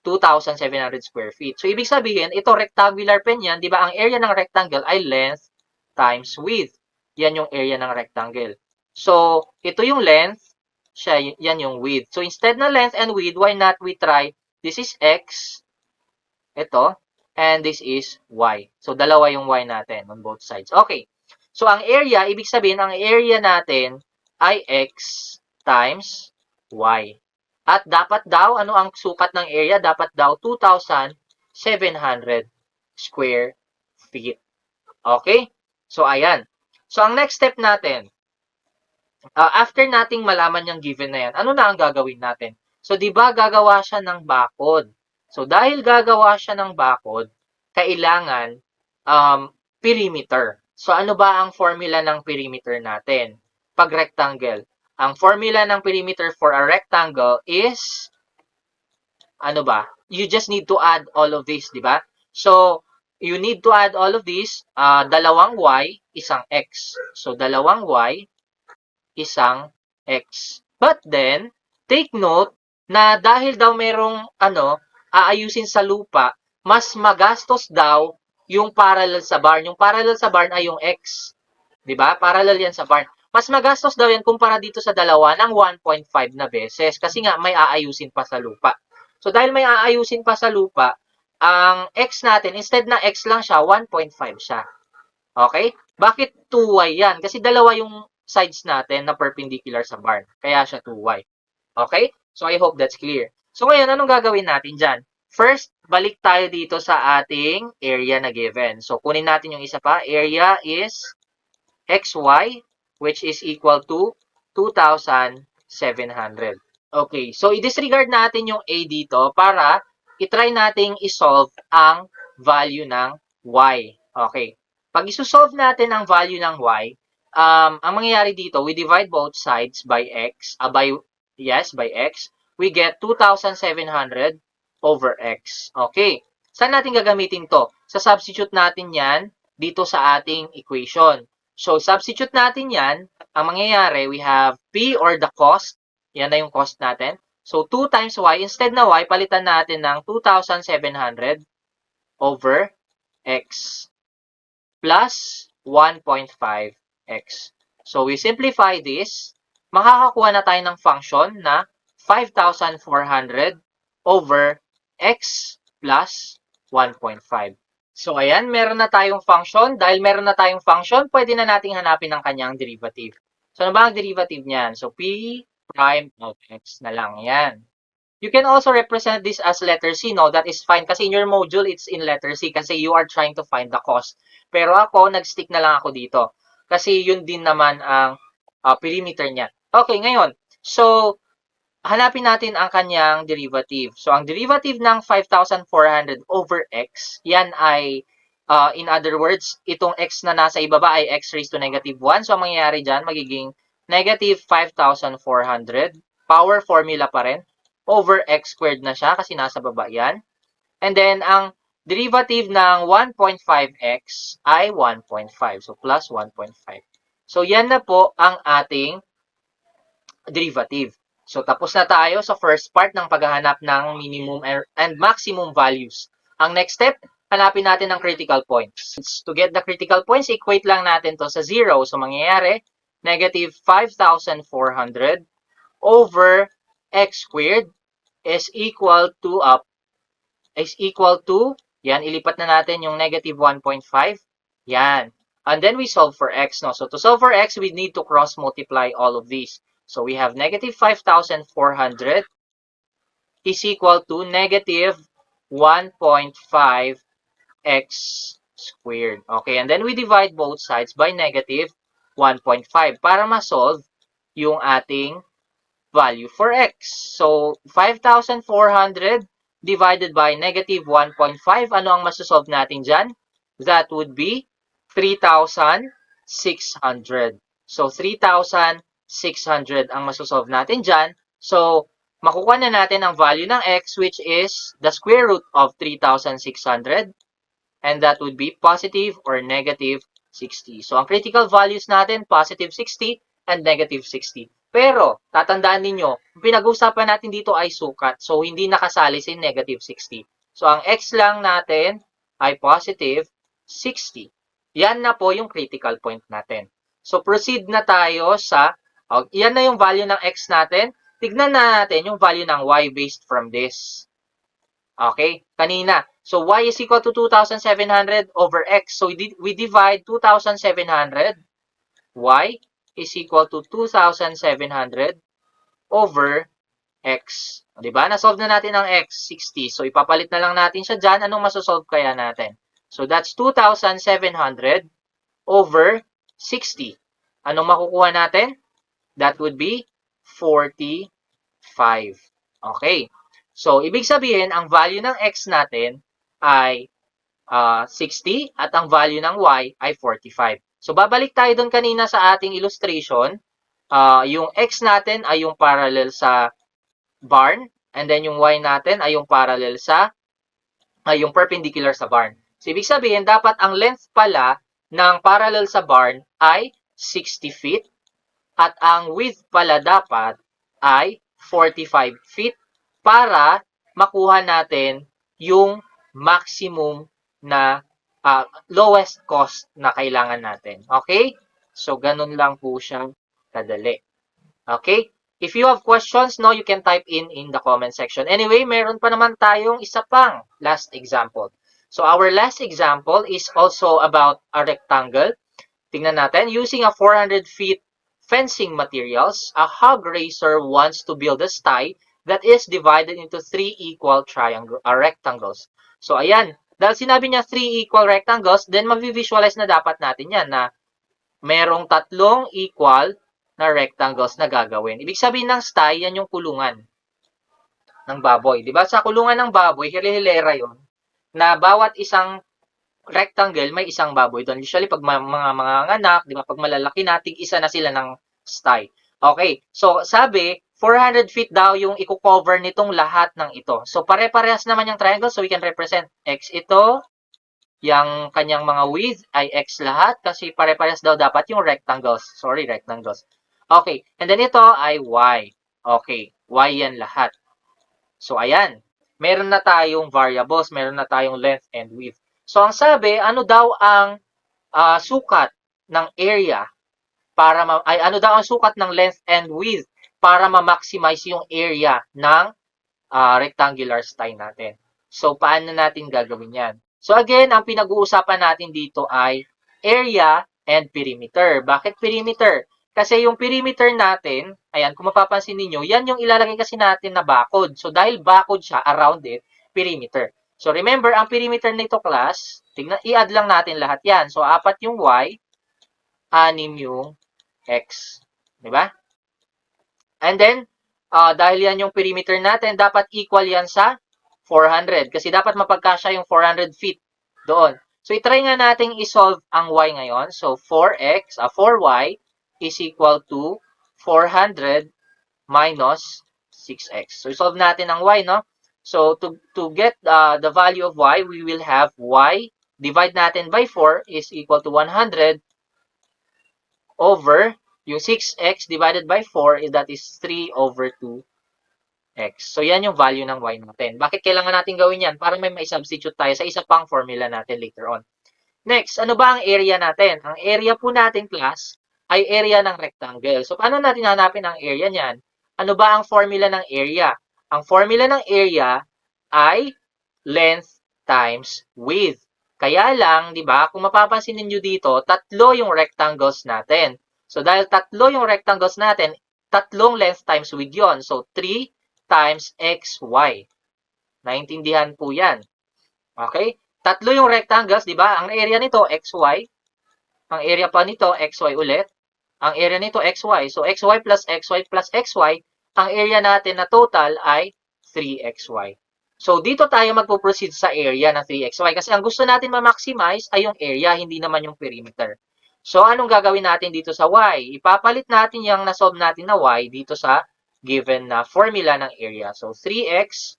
2,700 square feet. So, ibig sabihin, ito rectangular pen yan, di ba? Ang area ng rectangle ay length times width. Yan yung area ng rectangle. So, ito yung length, yan yung width. So, instead na length and width, why not we try, this is x, ito, and this is y. So, dalawa yung y natin on both sides. Okay. So, ang area, ibig sabihin, ang area natin ay x times y. At dapat daw, ano ang sukat ng area? Dapat daw 2,700 square feet. Okay? So, ayan. So, ang next step natin, after nating malaman yung given na yan, ano na ang gagawin natin? So, di ba gagawa siya ng bakod? So, dahil gagawa siya ng bakod, kailangan perimeter. So, ano ba ang formula ng perimeter natin? Pag rectangle. Ang formula ng perimeter for a rectangle is, ano ba? You just need to add all of this, di ba? So, you need to add all of these. Dalawang y, isang x. So, dalawang y, isang x. But then, take note na dahil daw merong aayusin sa lupa, mas magastos daw yung parallel sa barn. Yung parallel sa barn ay yung x. 'Di ba? Parallel yan sa barn. Mas magastos daw yan kumpara dito sa dalawa ng 1.5 na beses kasi nga may aayusin pa sa lupa. So dahil may aayusin pa sa lupa, ang x natin, instead na x lang siya, 1.5 siya. Okay? Bakit 2y yan? Kasi dalawa yung sides natin na perpendicular sa barn. Kaya siya 2y. Okay? So I hope that's clear. So ngayon, anong gagawin natin dyan? First, balik tayo dito sa ating area na given. So kunin natin yung isa pa. Area is xy, which is equal to 2,700. Okay, so i-disregard natin yung a dito para i-try nating i-solve ang value ng y. Okay, pag isosolve natin ang value ng y, ang mangyayari dito, we divide both sides by x, by x, we get 2,700 over x. Okay, saan natin gagamitin to? Sa substitute natin yan dito sa ating equation. So, substitute natin yan. Ang mangyayari, we have P or the cost. Yan na yung cost natin. So, 2 times Y. Instead na Y, palitan natin ng 2,700 over X plus 1.5X. So, we simplify this. Makakakuha na tayo ng function na 5,400 over X plus 1.5. So, ayan, meron na tayong function. Dahil meron na tayong function, pwede na nating hanapin ang kanyang derivative. So, ano ba ang derivative niyan? So, P prime of x na lang yan. You can also represent this as letter C, no? That is fine. Kasi in your module, it's in letter C. Kasi you are trying to find the cost. Pero ako, nag-stick na lang ako dito. Kasi yun din naman ang perimeter niya. Okay, ngayon. So, hanapin natin ang kanyang derivative. So, ang derivative ng 5,400 over x, yan ay, in other words, itong x na nasa ibaba ay x raised to negative 1. So, ang mangyayari dyan, magiging negative 5,400. Power formula pa rin. Over x squared na siya kasi nasa baba yan. And then, ang derivative ng 1.5x ay 1.5. So, plus 1.5. So, yan na po ang ating derivative. So, tapos na tayo sa first part ng paghahanap ng minimum and maximum values. Ang next step, hanapin natin ang critical points. To get the critical points, equate lang natin to sa 0. So, mangyayari, negative 5,400 over x squared is equal to, yan, ilipat na natin yung negative 1.5. Yan. And then we solve for x, no? So, to solve for x, we need to cross multiply all of these. So, we have negative 5,400 is equal to negative 1.5x squared. Okay, and then we divide both sides by negative 1.5 para ma-solve yung ating value for x. So, 5,400 divided by negative 1.5. Ano ang masosolve natin dyan? That would be 3,600. So, 3,600 ang masosolve natin dyan. So, makukuha na natin ang value ng x, which is the square root of 3,600. And that would be positive or negative 60. So, ang critical values natin, positive 60 and negative 60. Pero, tatandaan ninyo, pinag-usapan natin dito ay sukat. So, hindi nakasali si negative 60. So, ang x lang natin ay positive 60. Yan na po yung critical point natin. So, proceed na tayo sa, yan na yung value ng x natin. Tignan na natin yung value ng y based from this. Okay? Kanina. So, y is equal to 2,700 over x. So, we divide 2,700. Y is equal to 2,700 over x. Diba? Nasolve na natin ang x, 60. So, ipapalit na lang natin siya dyan. Anong masosolve kaya natin? So, that's 2,700 over 60. Anong makukuha natin? That would be 45. Okay. So, ibig sabihin, ang value ng x natin ay 60 at ang value ng y ay 45. So, babalik tayo doon kanina sa ating illustration. Yung x natin ay yung parallel sa barn and then yung y natin ay yung parallel sa yung perpendicular sa barn. So, ibig sabihin, dapat ang length pala ng parallel sa barn ay 60 feet at ang width pala dapat ay 45 feet para makuha natin yung maximum na lowest cost na kailangan natin. Okay? So, ganun lang po siya kadali. Okay? If you have questions, no, you can type in the comment section. Anyway, meron pa naman tayong isa pang last example. So, our last example is also about a rectangle. Tingnan natin, using a 400 feet fencing materials, a hog racer wants to build a sty that is divided into 3 equal rectangles. So, ayan. Dahil sinabi niya 3 equal rectangles, then mag-visualize na dapat natin yan na merong tatlong equal na rectangles na gagawin. Ibig sabihin ng sty, yan yung kulungan ng baboy. Diba? Sa kulungan ng baboy, hili-hilera yun, na bawat isang rectangle, may isang baboy doon. Usually, pag mga anak, di ba, pag malalaki na, tig-isa na sila ng sty. Okay, so sabi, 400 feet daw yung i-cover nitong lahat ng ito. So, pare-parehas naman yung triangle, so we can represent x ito, yung kanyang mga width ay x lahat, kasi pare-parehas daw dapat yung rectangles. Sorry, rectangles. Okay, and then ito ay y. Okay, y yan lahat. So, ayan. Meron na tayong variables, meron na tayong length and width. So, ang sabi, ano daw ang sukat ng area para ano daw ang sukat ng length and width para ma-maximize yung area ng rectangular sty natin. So, paano natin gagawin yan? So, again, ang pinag-uusapan natin dito ay area and perimeter. Bakit perimeter? Kasi yung perimeter natin, ayan, kung mapapansin ninyo, yan yung ilalagay kasi natin na bakod. So, dahil bakod siya, around it, perimeter. So, remember, ang perimeter nito, class, i-add lang natin lahat yan. So, 4 yung y, 6 yung x. Diba? And then, dahil yan yung perimeter natin, dapat equal yan sa 400. Kasi dapat mapagkasya yung 400 feet doon. So, itry nga natin isolve ang y ngayon. So, 4y is equal to 400 minus 6x. So, isolve natin ang y, no? So, to get the value of y, we will have y, divide natin by 4 is equal to 100 over yung 6x divided by 4, that is 3 over 2x. So, yan yung value ng y natin. Bakit kailangan natin gawin yan? Para may substitute tayo sa isa pang formula natin later on. Next, ano ba ang area natin? Ang area po natin, class, ay area ng rectangle. So, paano natin hanapin ang area niyan? Ano ba ang formula ng area? Ang formula ng area ay length times width. Kaya lang, di ba, kung mapapansin niyo dito, tatlo yung rectangles natin. So, dahil tatlo yung rectangles natin, tatlong length times width yon. So, 3 times xy. Naintindihan po yan. Okay? Tatlo yung rectangles, di ba? Ang area nito, xy. Ang area pa nito, xy ulit. Ang area nito, xy. So, xy plus xy plus xy, ang area natin na total ay 3xy. So, dito tayo magpo-proceed sa area ng 3xy. Kasi ang gusto natin ma-maximize ay yung area, hindi naman yung perimeter. So, anong gagawin natin dito sa y? Ipapalit natin yung na-solve natin na y dito sa given na formula ng area. So, 3x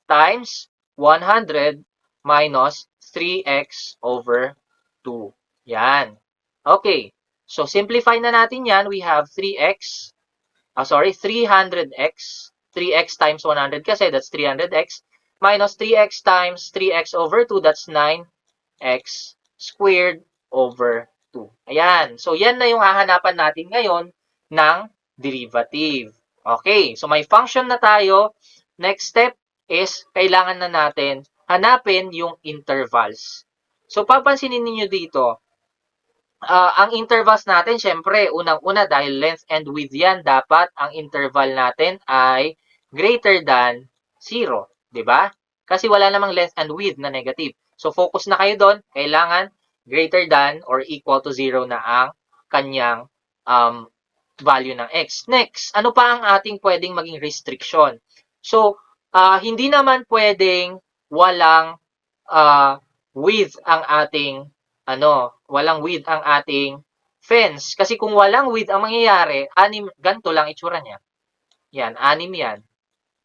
times 100 minus 3x over 2. Yan. Okay. So, simplify na natin yan. We have 300x. 3x times 100 kasi that's 300x. Minus 3x times 3x over 2, that's 9x squared over 2. Ayan. So, yan na yung hahanapan natin ngayon ng derivative. Okay. So, may function na tayo. Next step is, kailangan na natin hanapin yung intervals. So, papansinin niyo dito, ang intervals natin, syempre, unang-una, dahil length and width yan, dapat ang interval natin ay greater than 0. Diba? Kasi wala namang length and width na negative. So, focus na kayo doon. Kailangan greater than or equal to 0 na ang kanyang value ng x. Next, ano pa ang ating pwedeng maging restriction? So, hindi naman pwedeng walang width ang ating walang width ang ating fence. Kasi kung walang width ang mangyayari, ganito lang itsura niya. Yan, 6 yan.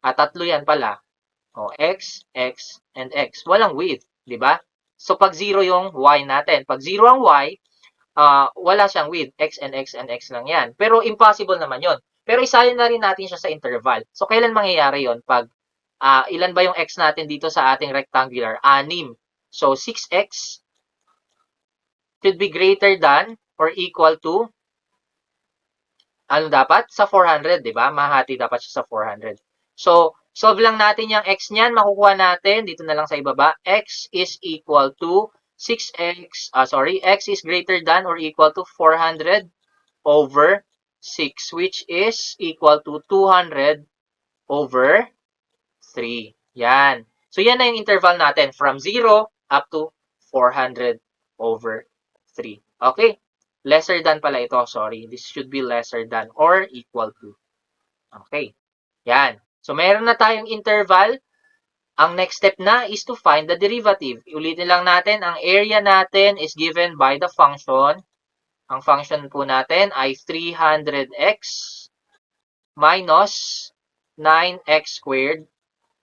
At 3 yan pala. O, x, x, and x. Walang width. Di ba? So, pag 0 yung y natin. Pag 0 ang y, wala siyang width. X and X and X lang yan. Pero impossible naman yon. Pero isalin na rin natin siya sa interval. So, kailan mangyayari yon? Pag ilan ba yung x natin dito sa ating rectangular? 6. So, 6x should be greater than or equal to, ano dapat? Sa 400, di ba? Mahati dapat siya sa 400. So, solve lang natin yung x niyan. Makukuha natin, dito na lang sa ibaba, x is equal to 6x, x is greater than or equal to 400 over 6, which is equal to 200 over 3. Yan. So, yan na yung interval natin from 0 up to 400 over 3. Okay? Lesser than pala ito. Sorry. This should be lesser than or equal to. Okay. Yan. So, meron na tayong interval. Ang next step na is to find the derivative. Ulitin lang natin, ang area natin is given by the function. Ang function po natin ay 300x minus 9x squared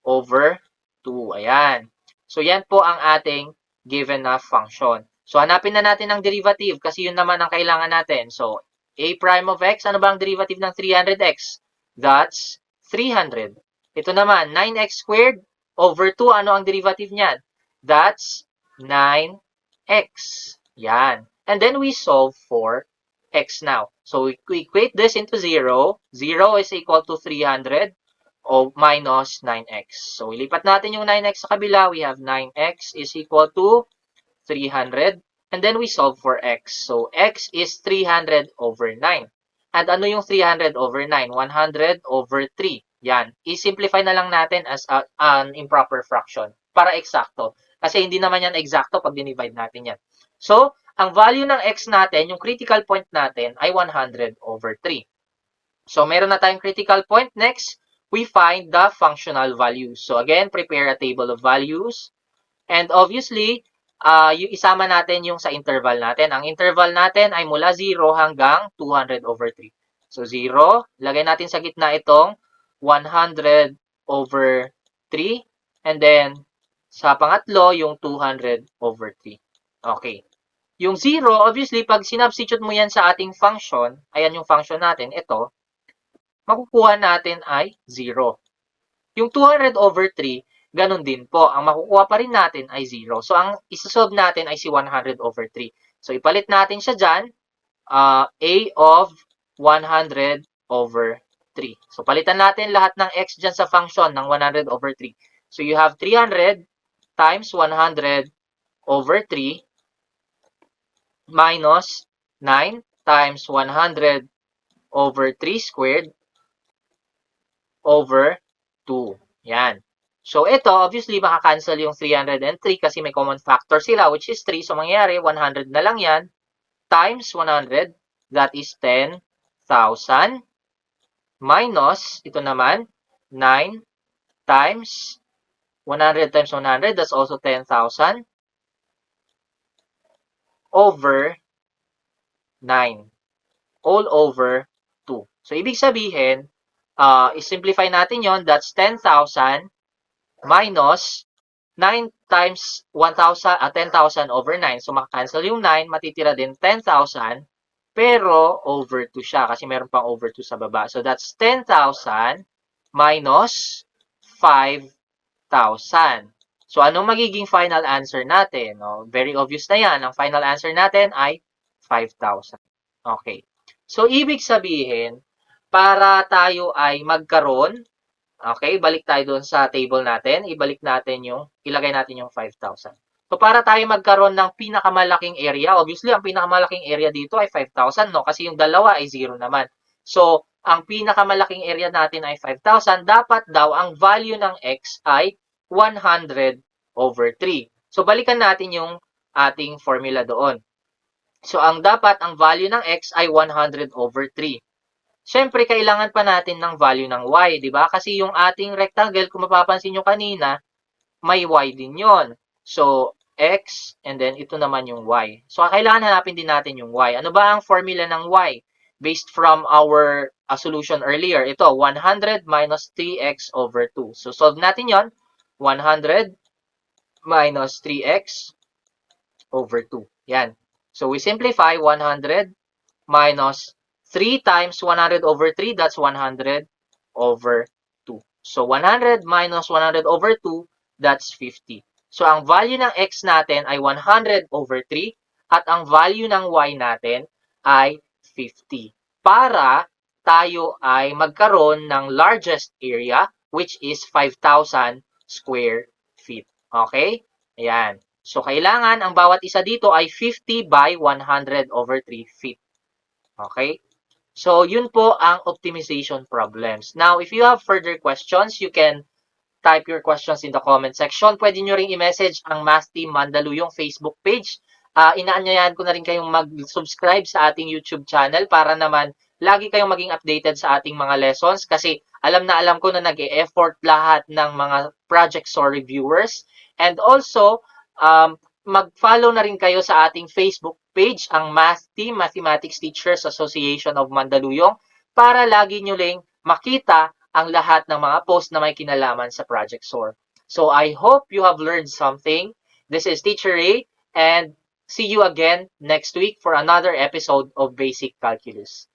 over 2. Ayan. So, yan po ang ating given na function. So, hanapin na natin ang derivative kasi yun naman ang kailangan natin. So, a prime of x, ano ba ang derivative ng 300x? That's 300. Ito naman, 9x squared over 2, ano ang derivative niyan? That's 9x. Yan. And then we solve for x now. So, we equate this into 0. 0 is equal to 300 o minus 9x. So, ilipat natin yung 9x sa kabila. We have 9x is equal to 300. And then we solve for x. So, x is 300 over 9. And ano yung 300 over 9? 100 over 3. Yan. I-simplify na lang natin as an improper fraction para eksakto. Kasi hindi naman yan eksakto pag dinivide natin yan. So, ang value ng x natin, yung critical point natin, ay 100 over 3. So, meron na tayong critical point. Next, we find the functional values. So, again, prepare a table of values. And obviously, yung isama natin yung sa interval natin. Ang interval natin ay mula 0 hanggang 200 over 3. So, 0. Lagay natin sa gitna itong 100 over 3. And then, sa pangatlo, yung 200 over 3. Okay. Yung 0, obviously, pag sinubstitute mo yan sa ating function, ayan yung function natin, ito, makukuha natin ay 0. Yung 200 over 3, ganun din po. Ang makukuha pa rin natin ay 0. So, ang isasolve natin ay si 100 over 3. So, ipalit natin siya dyan, a of 100 over 3. So, palitan natin lahat ng x dyan sa function ng 100 over 3. So, you have 300 times 100 over 3 minus 9 times 100 over 3 squared over 2. Yan. So, ito, obviously, makakancel yung 303 kasi may common factor sila, which is 3. So, mangyayari, 100 na lang yan times 100. That is 10,000 minus, ito naman, 9 times 100 times 100. That's also 10,000 over 9. All over 2. So, ibig sabihin, i-simplify natin yon. That's 10,000 minus 9 times 1,000, 10,000 over 9. So, makakancel yung 9, matitira din 10,000, pero over 2 siya kasi meron pang over 2 sa baba. So, that's 10,000 minus 5,000. So, anong magiging final answer natin? No? Very obvious na yan. Ang final answer natin ay 5,000. Okay. So, ibig sabihin, para tayo ay magkaroon, okay, balik tayo doon sa table natin, ilagay natin yung 5,000. So, para tayo magkaroon ng pinakamalaking area, obviously, ang pinakamalaking area dito ay 5,000, no? Kasi yung dalawa ay 0 naman. So, ang pinakamalaking area natin ay 5,000, dapat daw ang value ng x ay 100 over 3. So, balikan natin yung ating formula doon. So, ang value ng x ay 100 over 3. Siyempre, kailangan pa natin ng value ng y, di ba? Kasi yung ating rectangle, kung mapapansin nyo kanina, may y din yon. So, x, and then ito naman yung y. So, kailangan hanapin din natin yung y. Ano ba ang formula ng y? Based from our solution earlier. Ito, 100 minus 3x over 2. So, solve natin yon. 100 minus 3x over 2. Yan. So we simplify 100 minus 3 times 100 over 3, that's 100 over 2. So 100 minus 100 over 2, that's 50. So ang value ng x natin ay 100 over 3 at ang value ng y natin ay 50. Para tayo ay magkaroon ng largest area which is 5,000 square feet. Okay? Ayan. So, kailangan ang bawat isa dito ay 50 by 100 over 3 feet. Okay? So, yun po ang optimization problems. Now, if you have further questions, you can type your questions in the comment section. Pwede nyo ring i-message ang Math Team Mandaluyong Facebook page. Inaanyayahan ko na rin kayong mag-subscribe sa ating YouTube channel para naman lagi kayong maging updated sa ating mga lessons kasi alam na alam ko na nag-e-effort lahat ng mga project or reviewers. And also, mag-follow na rin kayo sa ating Facebook page, ang Math Team Mathematics Teachers Association of Mandaluyong, para lagi nyo ring makita ang lahat ng mga post na may kinalaman sa Project SOAR. So I hope you have learned something. This is Teacher Ray, and see you again next week for another episode of Basic Calculus.